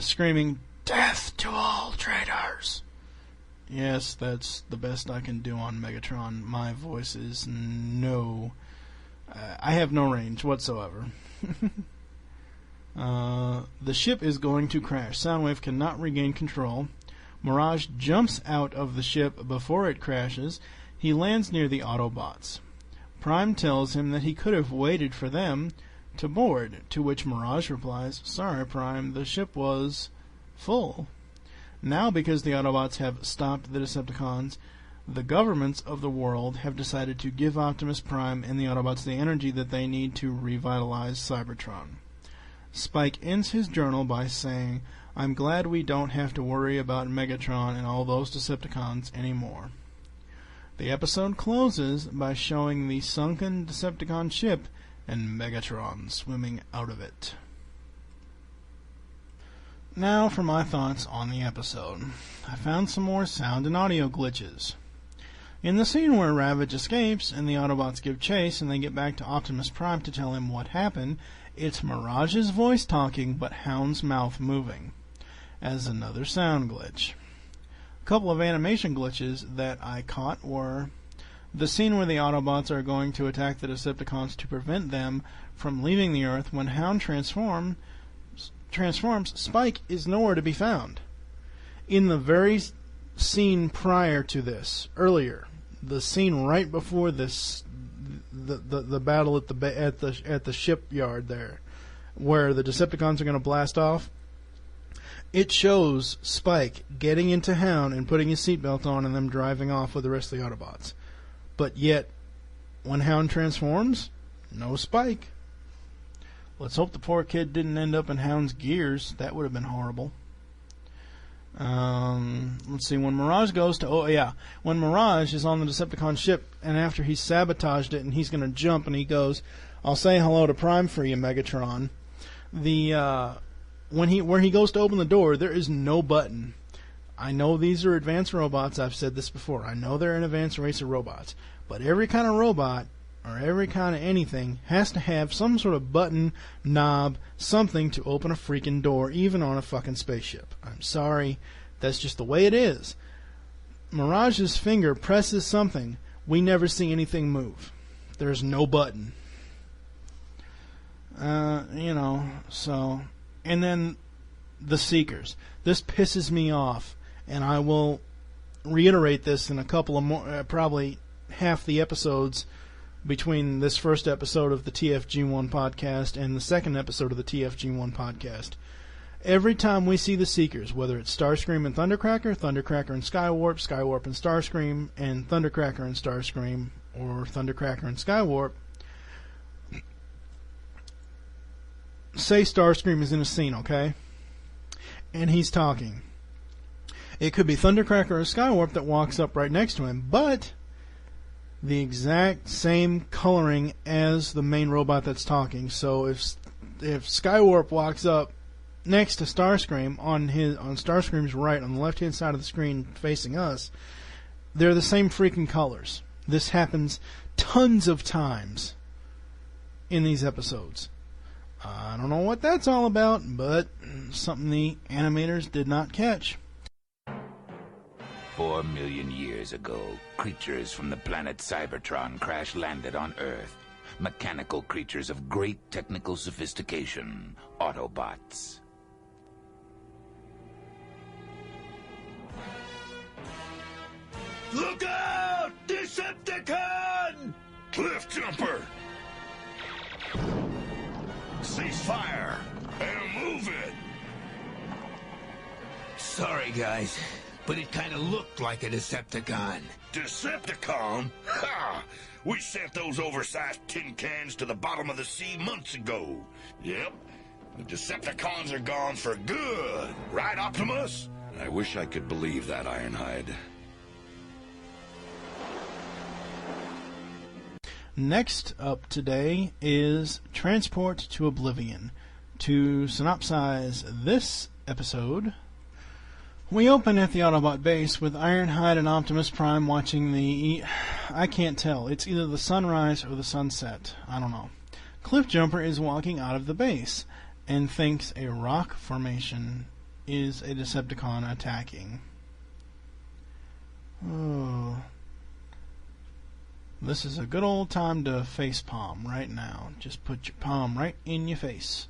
screaming, "Death to all traitors!" Yes, that's the best I can do on Megatron. My voice is no... I have no range whatsoever. The ship is going to crash. Soundwave cannot regain control. Mirage jumps out of the ship before it crashes. He lands near the Autobots. Prime tells him that he could have waited for them to board, to which Mirage replies, "Sorry, Prime, the ship was full." Now, because the Autobots have stopped the Decepticons, the governments of the world have decided to give Optimus Prime and the Autobots the energy that they need to revitalize Cybertron. Spike ends his journal by saying, "I'm glad we don't have to worry about Megatron and all those Decepticons anymore." The episode closes by showing the sunken Decepticon ship and Megatron swimming out of it. Now for my thoughts on the episode. I found some more sound and audio glitches. In the scene where Ravage escapes and the Autobots give chase and they get back to Optimus Prime to tell him what happened, it's Mirage's voice talking but Hound's mouth moving, as another sound glitch. A couple of animation glitches that I caught were the scene where the Autobots are going to attack the Decepticons to prevent them from leaving the Earth. When Hound transforms, Spike is nowhere to be found. In the very scene prior to this, earlier, the scene right before this, the battle at the shipyard there, where the Decepticons are going to blast off, it shows Spike getting into Hound and putting his seatbelt on and them driving off with the rest of the Autobots. But yet, when Hound transforms, no Spike. Let's hope the poor kid didn't end up in Hound's gears. That would have been horrible. Let's see, when Mirage goes to... when Mirage is on the Decepticon ship, and after he's sabotaged it, and he's going to jump, and he goes, I'll say hello to Prime for you, Megatron. Where he goes to open the door, there is no button. I know these are advanced robots. I've said this before. I know they're an advanced race of robots. But every kind of robot, or every kind of anything, has to have some sort of button, knob, something to open a freaking door, even on a fucking spaceship. I'm sorry. That's just the way it is. Mirage's finger presses something. We never see anything move. There's no button. So... And then the Seekers. This pisses me off, and I will reiterate this in a couple of more, probably half the episodes between this first episode of the TFG1 podcast and the second episode of the TFG1 podcast. Every time we see the Seekers, whether it's Starscream and Thundercracker, Thundercracker and Skywarp, Skywarp and Starscream, and Thundercracker and Starscream, or Thundercracker and Skywarp, say Starscream is in a scene, okay? And he's talking. It could be Thundercracker or Skywarp that walks up right next to him, but the exact same coloring as the main robot that's talking. So if Skywarp walks up next to Starscream on Starscream's right, on the left-hand side of the screen facing us, they're the same freaking colors. This happens tons of times in these episodes. I don't know what that's all about, but something the animators did not catch. 4 million years ago, creatures from the planet Cybertron crash-landed on Earth. Mechanical creatures of great technical sophistication, Autobots. Look out! Decepticon! Cliff Jumper! Cease fire and move it! Sorry, guys, but it kind of looked like a Decepticon. Decepticon? Ha! We sent those oversized tin cans to the bottom of the sea months ago. Yep, the Decepticons are gone for good. Right, Optimus? I wish I could believe that, Ironhide. Next up today is Transport to Oblivion. To synopsize this episode, we open at the Autobot base with Ironhide and Optimus Prime watching I can't tell. It's either the sunrise or the sunset. I don't know. Cliff Jumper is walking out of the base and thinks a rock formation is a Decepticon attacking. Oh... This is a good old time to face palm right now. Just put your palm right in your face.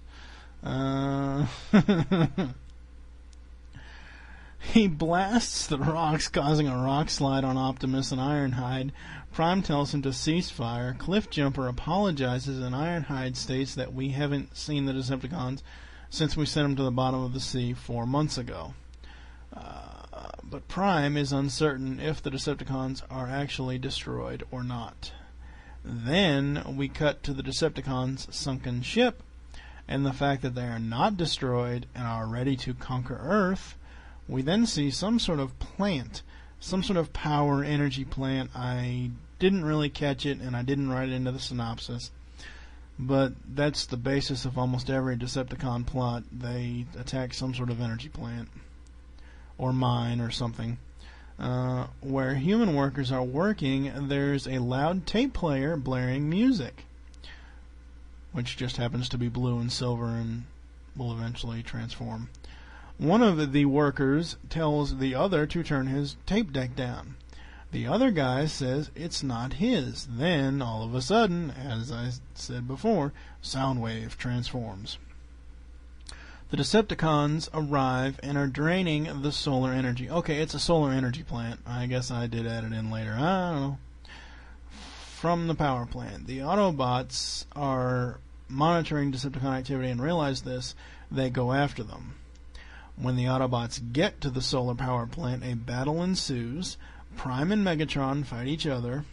He blasts the rocks, causing a rock slide on Optimus and Ironhide. Prime tells him to cease fire. Cliff Jumper apologizes, and Ironhide states that we haven't seen the Decepticons since we sent them to the bottom of the sea 4 months ago. But Prime is uncertain if the Decepticons are actually destroyed or not. Then we cut to the Decepticons' sunken ship, and the fact that they are not destroyed and are ready to conquer Earth. We then see some sort of plant, some sort of power energy plant. I didn't really catch it, and I didn't write it into the synopsis. But that's the basis of almost every Decepticon plot. They attack some sort of energy plant. Or mine or something. Where human workers are working, there's a loud tape player blaring music, which just happens to be blue and silver and will eventually transform. One of the workers tells the other to turn his tape deck down. The other guy says it's not his. Then, all of a sudden, as I said before, Soundwave transforms. The Decepticons arrive and are draining the solar energy. Okay, it's a solar energy plant. I guess I did add it in later. I don't know. From the power plant. The Autobots are monitoring Decepticon activity and realize this. They go after them. When the Autobots get to the solar power plant, a battle ensues. Prime and Megatron fight each other.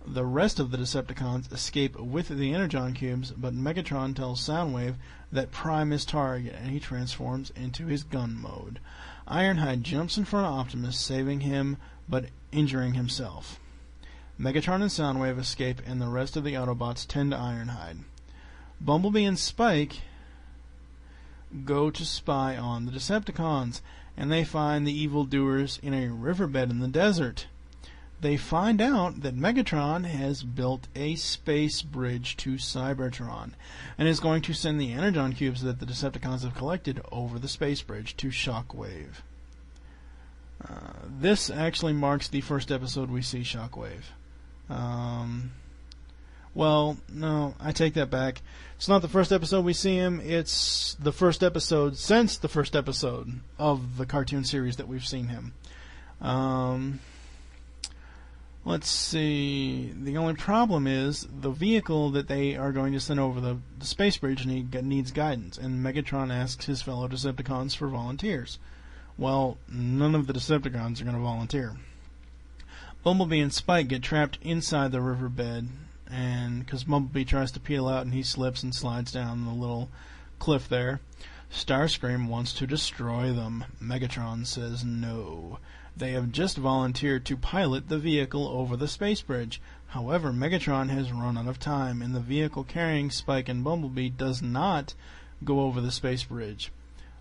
The rest of the Decepticons escape with the Energon Cubes, but Megatron tells Soundwave that Prime is target, and he transforms into his gun mode. Ironhide jumps in front of Optimus, saving him but injuring himself. Megatron and Soundwave escape, and the rest of the Autobots tend to Ironhide. Bumblebee and Spike go to spy on the Decepticons, and they find the evildoers in a riverbed in the desert. They find out that Megatron has built a space bridge to Cybertron and is going to send the Energon Cubes that the Decepticons have collected over the space bridge to Shockwave. This actually marks the first episode we see Shockwave. Well, no, I take that back. It's not the first episode we see him. It's the first episode since the first episode of the cartoon series that we've seen him. Let's see. The only problem is the vehicle that they are going to send over the space bridge needs guidance, and Megatron asks his fellow Decepticons for volunteers. Well, none of the Decepticons are going to volunteer. Bumblebee and Spike get trapped inside the riverbed, and because Bumblebee tries to peel out and he slips and slides down the little cliff there. Starscream wants to destroy them. Megatron says no. They have just volunteered to pilot the vehicle over the space bridge. However, Megatron has run out of time, and the vehicle carrying Spike and Bumblebee does not go over the space bridge.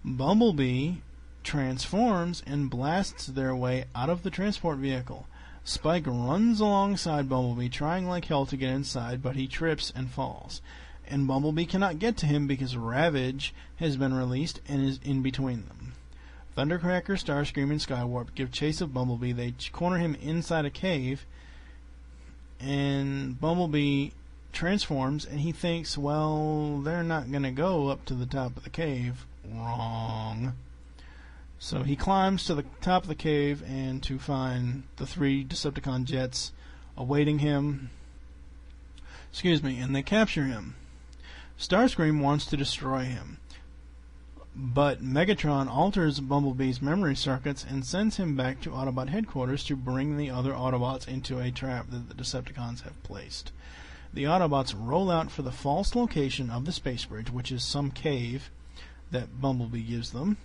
Bumblebee transforms and blasts their way out of the transport vehicle. Spike runs alongside Bumblebee, trying like hell to get inside, but he trips and falls. And Bumblebee cannot get to him because Ravage has been released and is in between them. Thundercracker, Starscream, and Skywarp give chase of Bumblebee. They corner him inside a cave, and Bumblebee transforms, and he thinks, well, they're not going to go up to the top of the cave. Wrong. So he climbs to the top of the cave and to find the 3 Decepticon jets awaiting him. And they capture him. Starscream wants to destroy him, but Megatron alters Bumblebee's memory circuits and sends him back to Autobot headquarters to bring the other Autobots into a trap that the Decepticons have placed. The Autobots roll out for the false location of the space bridge, which is some cave that Bumblebee gives them.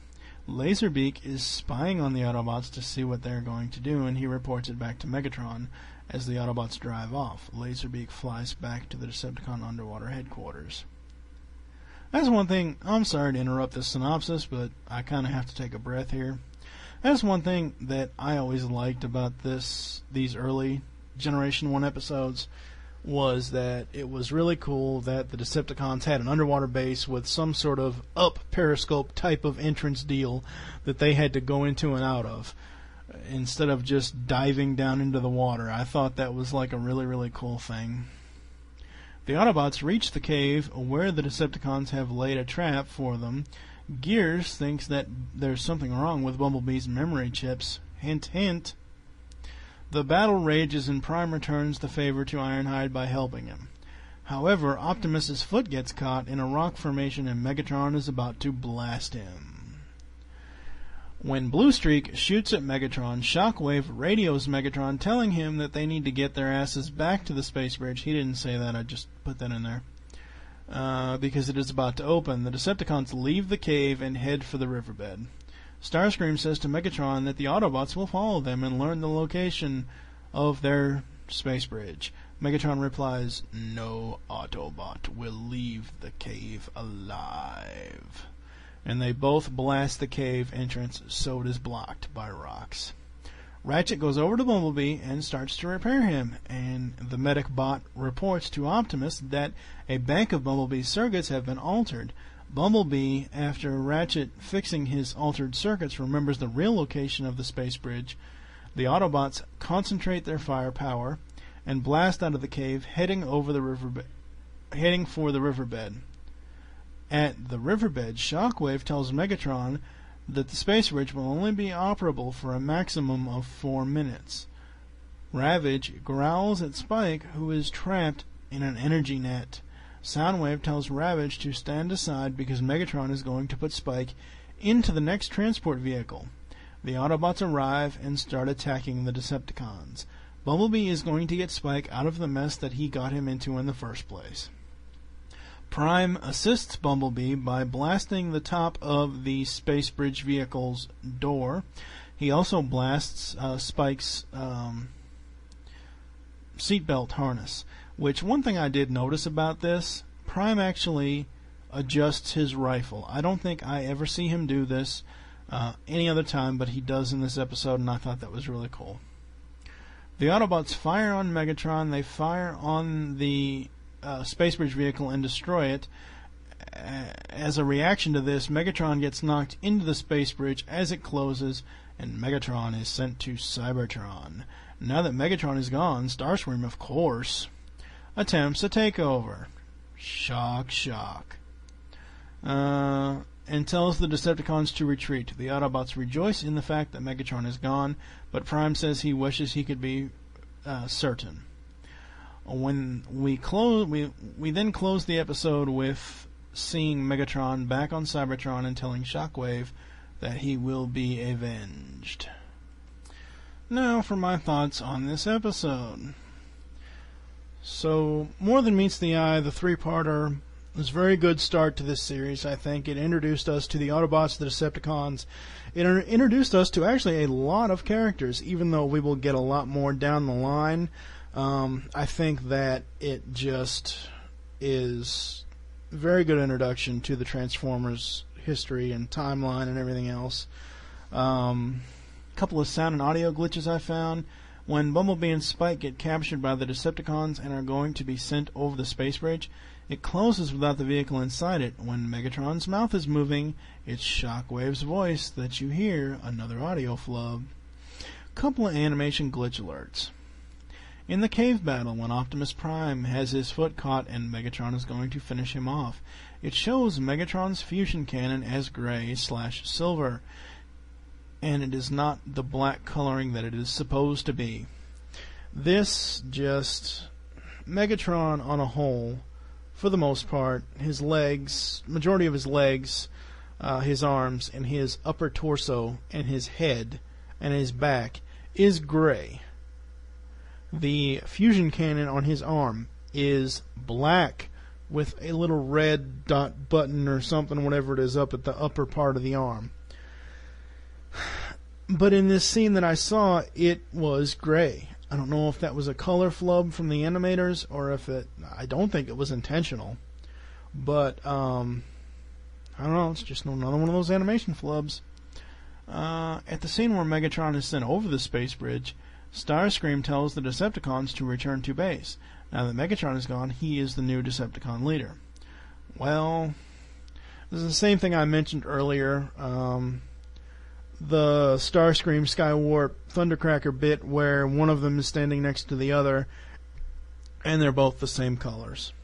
Laserbeak is spying on the Autobots to see what they're going to do, and he reports it back to Megatron as the Autobots drive off. Laserbeak flies back to the Decepticon underwater headquarters. That's one thing. I'm sorry to interrupt this synopsis, but I kind of have to take a breath here. That's one thing that I always liked about these early Generation 1 episodes, was that it was really cool that the Decepticons had an underwater base with some sort of up periscope type of entrance deal that they had to go into and out of, instead of just diving down into the water. I thought that was like a really, really cool thing. The Autobots reach the cave where the Decepticons have laid a trap for them. Gears thinks that there's something wrong with Bumblebee's memory chips. Hint, hint. The battle rages and Prime returns the favor to Ironhide by helping him. However, Optimus's foot gets caught in a rock formation and Megatron is about to blast him. When Bluestreak shoots at Megatron, Shockwave radios Megatron telling him that they need to get their asses back to the space bridge. He didn't say that, I just put that in there. Because it is about to open. The Decepticons leave the cave and head for the riverbed. Starscream says to Megatron that the Autobots will follow them and learn the location of their space bridge. Megatron replies, "No Autobot will leave the cave alive." And they both blast the cave entrance so it is blocked by rocks. Ratchet goes over to Bumblebee and starts to repair him, and the medic bot reports to Optimus that a bank of Bumblebee's circuits have been altered. Bumblebee, after Ratchet fixing his altered circuits, remembers the real location of the space bridge. The Autobots concentrate their firepower and blast out of the cave, heading for the riverbed. At the riverbed, Shockwave tells Megatron that the space bridge will only be operable for a maximum of 4 minutes. Ravage growls at Spike, who is trapped in an energy net. Soundwave tells Ravage to stand aside because Megatron is going to put Spike into the next transport vehicle. The Autobots arrive and start attacking the Decepticons. Bumblebee is going to get Spike out of the mess that he got him into in the first place. Prime assists Bumblebee by blasting the top of the Space Bridge vehicle's door. He also blasts Spike's seatbelt harness, which one thing I did notice about this, Prime actually adjusts his rifle. I don't think I ever see him do this any other time, but he does in this episode, and I thought that was really cool. The Autobots fire on Megatron. They fire on the Space Bridge vehicle and destroy it. As a reaction to this, Megatron gets knocked into the Space Bridge as it closes, and Megatron is sent to Cybertron. Now that Megatron is gone, Starscream, of course, attempts a takeover. Shock, shock. And tells the Decepticons to retreat. The Autobots rejoice in the fact that Megatron is gone, but Prime says he wishes he could be certain. When we then close the episode with seeing Megatron back on Cybertron and telling Shockwave that he will be avenged. Now for my thoughts on this episode. So, more than meets the eye, the three-parter was a very good start to this series. I think it introduced us to the Autobots, the Decepticons. It introduced us to actually a lot of characters, even though we will get a lot more down the line. I think that it just is a very good introduction to the Transformers history and timeline and everything else. Couple of sound and audio glitches I found. When Bumblebee and Spike get captured by the Decepticons and are going to be sent over the space bridge, it closes without the vehicle inside it. When Megatron's mouth is moving, it's Shockwave's voice that you hear, another audio flub. Couple of animation glitch alerts. In the cave battle, when Optimus Prime has his foot caught and Megatron is going to finish him off, it shows Megatron's fusion cannon as gray/silver, and it is not the black coloring that it is supposed to be. This just... Megatron on a whole, for the most part, his legs, majority of his legs, his arms, and his upper torso, and his head, and his back, is gray. The fusion cannon on his arm is black with a little red dot button or something, whatever it is, up at the upper part of the arm. But in this scene that I saw, it was gray. I don't know if that was a color flub from the animators or if it... I don't think it was intentional. But, I don't know, it's just another one of those animation flubs. At the scene where Megatron is sent over the space bridge, Starscream tells the Decepticons to return to base. Now that Megatron is gone, he is the new Decepticon leader. Well, this is the same thing I mentioned earlier. The Starscream Skywarp Thundercracker bit where one of them is standing next to the other and they're both the same colors.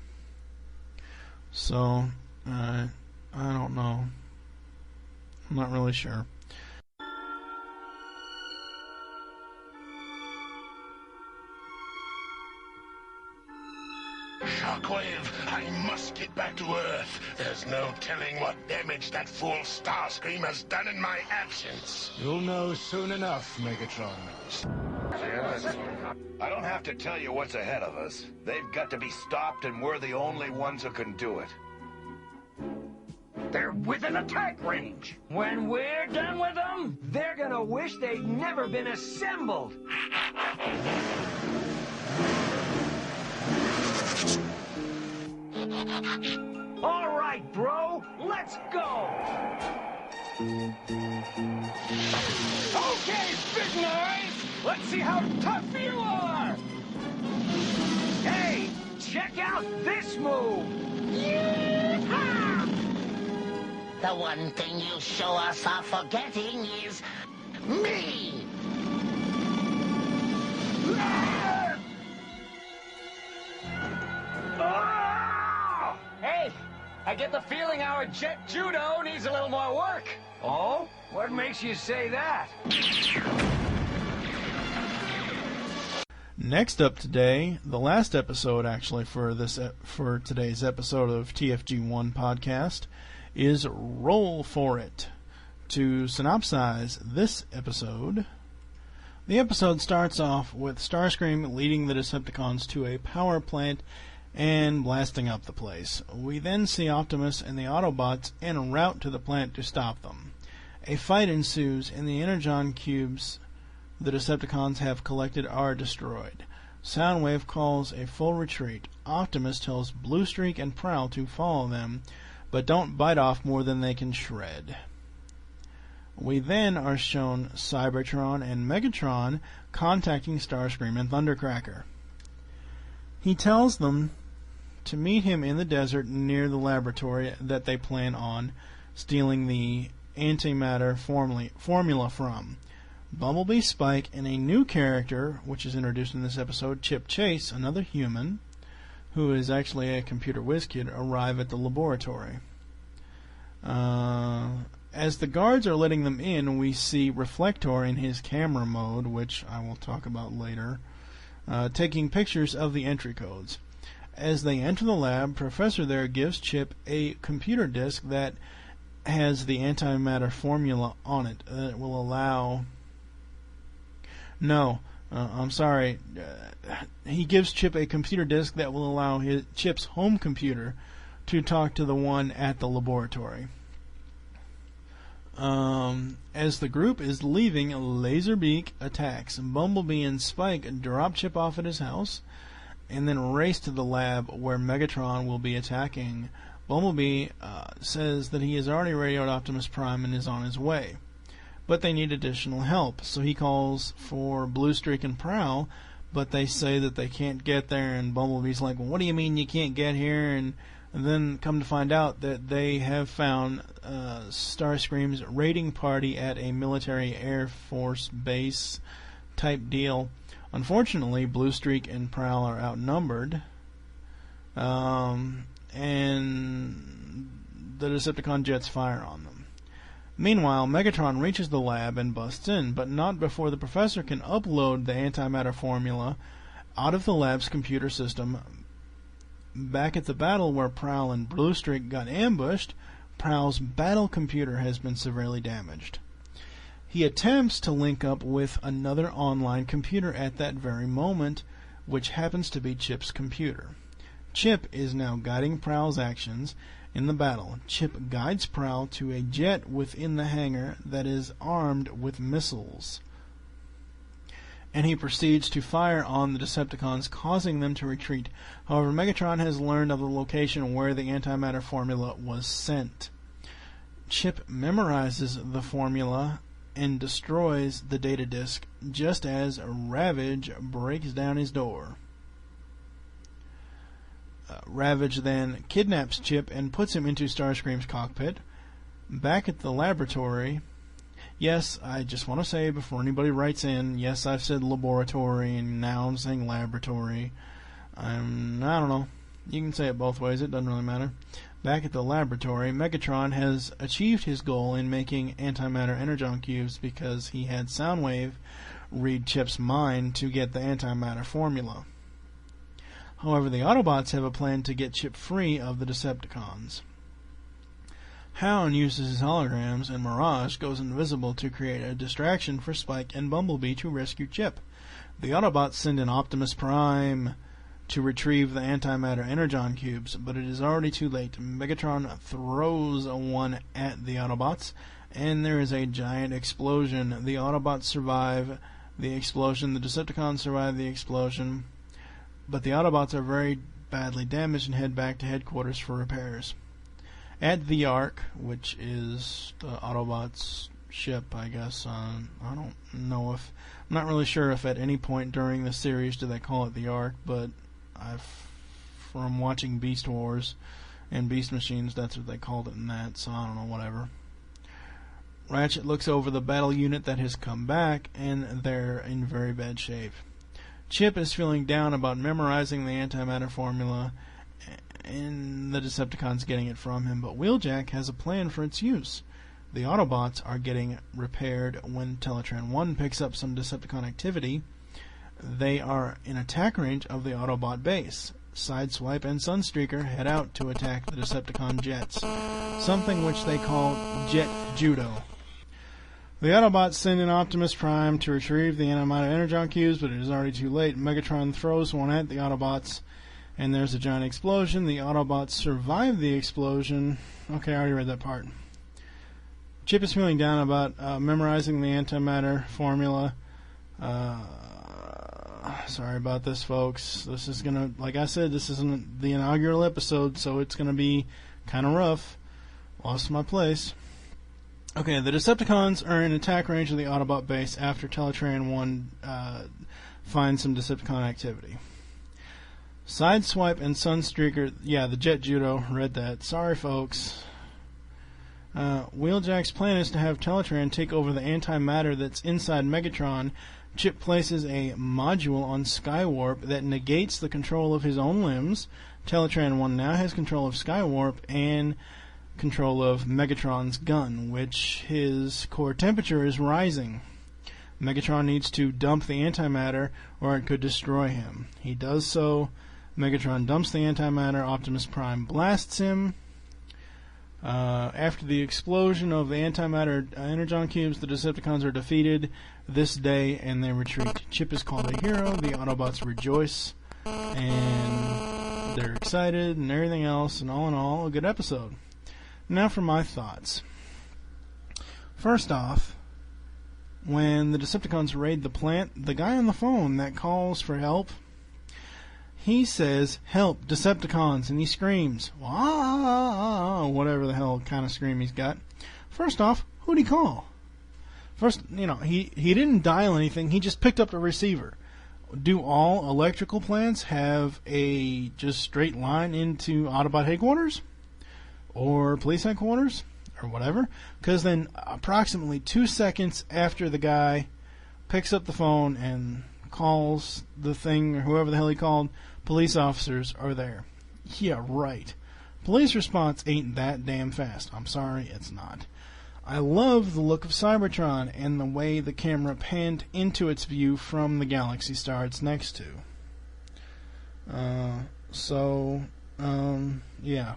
So, I don't know. I'm not really sure. Shockwave, I must get back to Earth. There's no telling what damage that fool Starscream has done in my absence. You'll know soon enough, Megatron. I don't have to tell you what's ahead of us. They've got to be stopped, and we're the only ones who can do it. They're within attack range. When we're done with them, they're gonna wish they'd never been assembled. All right, bro, let's go. Okay, Big Knife, let's see how tough you are. Hey, check out this move. Yeehaw! The one thing you show us are forgetting is me. Oh! Hey, I get the feeling our jet judo needs a little more work. Oh? What makes you say that? Next up today, the last episode actually for today's episode of TFG1 podcast is Roll For It. To synopsize this episode, the The episode starts off with Starscream leading the Decepticons to a power plant and blasting up the place. We then see Optimus and the Autobots en route to the plant to stop them. A fight ensues, and the Energon cubes the Decepticons have collected are destroyed. Soundwave calls a full retreat. Optimus tells Bluestreak and Prowl to follow them, but don't bite off more than they can shred. We then are shown Cybertron and Megatron contacting Starscream and Thundercracker. He tells them to meet him in the desert near the laboratory that they plan on stealing the antimatter formula from. Bumblebee, Spike, and a new character, which is introduced in this episode, Chip Chase, another human, who is actually a computer whiz kid, arrive at the laboratory. As the guards are letting them in, we see Reflector in his camera mode, which I will talk about later, taking pictures of the entry codes. As they enter the lab, Professor there gives Chip a computer disk that has the antimatter formula on it that will allow... he gives Chip a computer disk that will allow Chip's home computer to talk to the one at the laboratory. As the group is leaving, Laserbeak attacks. Bumblebee and Spike drop Chip off at his house and then race to the lab where Megatron will be attacking. Bumblebee says that he has already radioed Optimus Prime and is on his way, but they need additional help, so he calls for Bluestreak and Prowl, but they say that they can't get there, and Bumblebee's like, well, what do you mean you can't get here? And then come to find out that they have found Starscream's raiding party at a military Air Force base type deal. Unfortunately, Bluestreak and Prowl are outnumbered, and the Decepticon jets fire on them. Meanwhile, Megatron reaches the lab and busts in, but not before the Professor can upload the antimatter formula out of the lab's computer system. Back at the battle where Prowl and Bluestreak got ambushed, Prowl's battle computer has been severely damaged. He attempts to link up with another online computer at that very moment, which happens to be Chip's computer. Chip is now guiding Prowl's actions in the battle. Chip guides Prowl to a jet within the hangar that is armed with missiles, and he proceeds to fire on the Decepticons, causing them to retreat. However, Megatron has learned of the location where the antimatter formula was sent. Chip memorizes the formula and destroys the data disk just as Ravage breaks down his door. Ravage then kidnaps Chip and puts him into Starscream's cockpit. Back at the laboratory... Yes, I just want to say before anybody writes in, yes, I've said laboratory, and now I'm saying laboratory. I don't know. You can say it both ways. It doesn't really matter. Back at the laboratory, Megatron has achieved his goal in making antimatter energon cubes because he had Soundwave read Chip's mind to get the antimatter formula. However, the Autobots have a plan to get Chip free of the Decepticons. Hound uses his holograms, and Mirage goes invisible to create a distraction for Spike and Bumblebee to rescue Chip. The Autobots send in Optimus Prime to retrieve the antimatter energon cubes, but it is already too late. Megatron throws one at the Autobots, and there is a giant explosion. The Autobots survive the explosion. The Decepticons survive the explosion, but the Autobots are very badly damaged and head back to headquarters for repairs. At the Ark, which is the Autobots' ship, I guess. I don't know if... I'm not really sure if at any point during the series do they call it the Ark, but from watching Beast Wars and Beast Machines, that's what they called it in that, so I don't know, whatever. Ratchet looks over the battle unit that has come back, and they're in very bad shape. Chip is feeling down about memorizing the antimatter formula, and the Decepticons getting it from him, but Wheeljack has a plan for its use. The Autobots are getting repaired when Teletran 1 picks up some Decepticon activity. They are in attack range of the Autobot base. Sideswipe and Sunstreaker head out to attack the Decepticon jets, something which they call Jet Judo. The Autobots send in Optimus Prime to retrieve the antimatter energon cubes, but it is already too late. Megatron throws one at the Autobots, and there's a giant explosion. The Autobots survive the explosion. Okay, I already read that part. Chip is feeling down about memorizing the antimatter formula. Sorry about this, folks. This is going to, like I said, this isn't the inaugural episode, so it's going to be kind of rough. Lost my place. Okay, the Decepticons are in attack range of the Autobot base after Teletran 1 finds some Decepticon activity. Sideswipe and Sunstreaker, yeah, the Jet Judo, read that. Sorry, folks. Wheeljack's plan is to have Teletran take over the antimatter that's inside Megatron. Chip places a module on Skywarp that negates the control of his own limbs. Teletran 1 now has control of Skywarp and control of Megatron's gun, which his core temperature is rising. Megatron needs to dump the antimatter or it could destroy him. He does so. Megatron dumps the antimatter. Optimus Prime blasts him. After the explosion of the antimatter energon cubes, the Decepticons are defeated this day and they retreat. Chip is called a hero. The Autobots rejoice and they're excited and everything else, and all in all, a good episode. Now for my thoughts. First off, when the Decepticons raid the plant, the guy on the phone that calls for help, he says, "Help, Decepticons," and he screams, "Wah!" Whatever the hell kind of scream he's got. First off, who'd he call? First, he didn't dial anything, he just picked up the receiver. Do all electrical plants have a just straight line into Autobot headquarters? Or police headquarters? Or whatever? Because then approximately 2 seconds after the guy picks up the phone and calls the thing, or whoever the hell he called, police officers are there. Yeah, right. Police response ain't that damn fast. I'm sorry, it's not. I love the look of Cybertron and the way the camera panned into its view from the galaxy star it's next to. Yeah.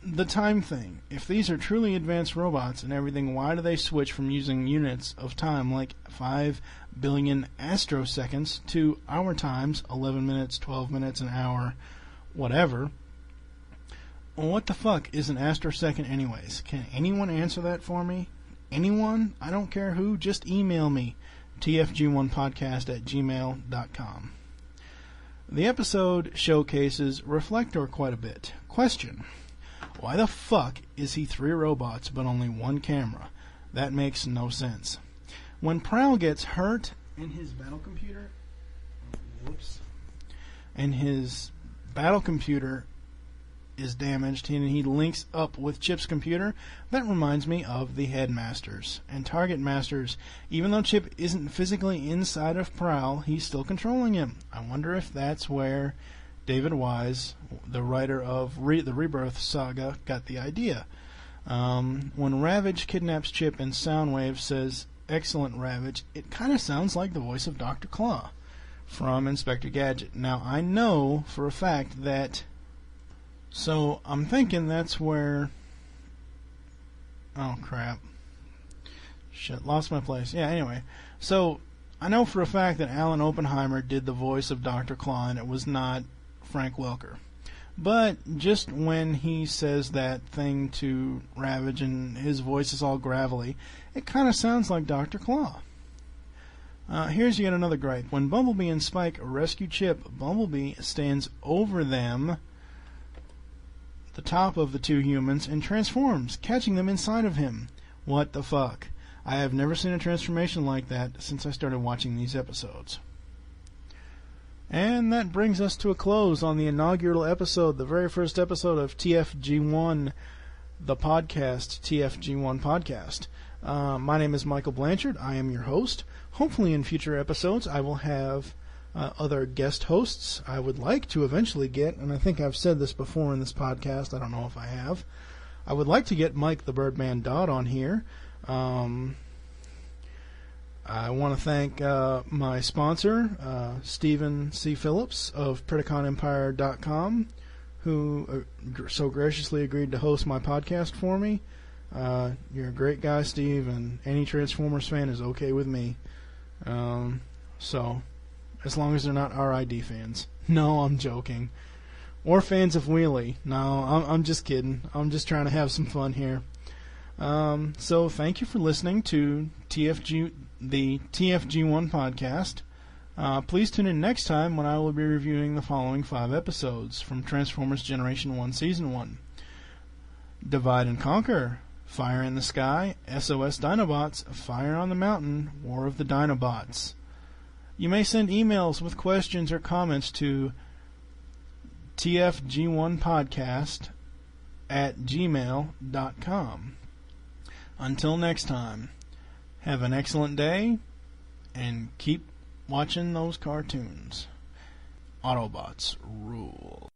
The time thing. If these are truly advanced robots and everything, why do they switch from using units of time like 5 billion astroseconds to our times, 11 minutes, 12 minutes, an hour, whatever? What the fuck is an astrosecond anyways? Can anyone answer that for me? Anyone? I don't care who, just email me, tfg1podcast@gmail.com. The episode showcases Reflector quite a bit. Question: why the fuck is he 3 robots but only 1 camera? That makes no sense. When Prowl gets hurt and his battle computer is damaged and he links up with Chip's computer, that reminds me of the Headmasters and Target Masters. Even though Chip isn't physically inside of Prowl, he's still controlling him. I wonder if that's where David Wise, the writer of the Rebirth saga, got the idea. When Ravage kidnaps Chip and Soundwave says, "Excellent, Ravage," it kind of sounds like the voice of Dr. Claw from Inspector Gadget. Now, I know for a fact that... So, I'm thinking that's where... Oh, crap. Shit, lost my place. Yeah, anyway. So, I know for a fact that Alan Oppenheimer did the voice of Dr. Claw, and it was not Frank Welker. But just when he says that thing to Ravage and his voice is all gravelly, it kind of sounds like Dr. Claw. Here's yet another gripe. When Bumblebee and Spike rescue Chip, Bumblebee stands over them, the top of the 2 humans, and transforms, catching them inside of him. What the fuck? I have never seen a transformation like that since I started watching these episodes. And that brings us to a close on the inaugural episode, the very first episode of TFG1, the podcast, TFG1 Podcast. My name is Michael Blanchard. I am your host. Hopefully in future episodes I will have other guest hosts. I would like to eventually get, and I think I've said this before in this podcast, I don't know if I have, I would like to get Mike the Birdman Dodd on here. I want to thank my sponsor, Stephen C. Phillips of PredicaunEmpire.com, who so graciously agreed to host my podcast for me. You're a great guy, Steve, and any Transformers fan is okay with me. So, as long as they're not RID fans. No, I'm joking. Or fans of Wheelie. No, I'm just kidding. I'm just trying to have some fun here. So, thank you for listening to the TFG1 podcast. Please tune in next time when I will be reviewing the following 5 episodes from Transformers Generation 1 Season 1. Divide and Conquer, Fire in the Sky, SOS Dinobots, Fire on the Mountain, War of the Dinobots. You may send emails with questions or comments to tfg1podcast@gmail.com. Until next time, have an excellent day and keep watching those cartoons. Autobots rule.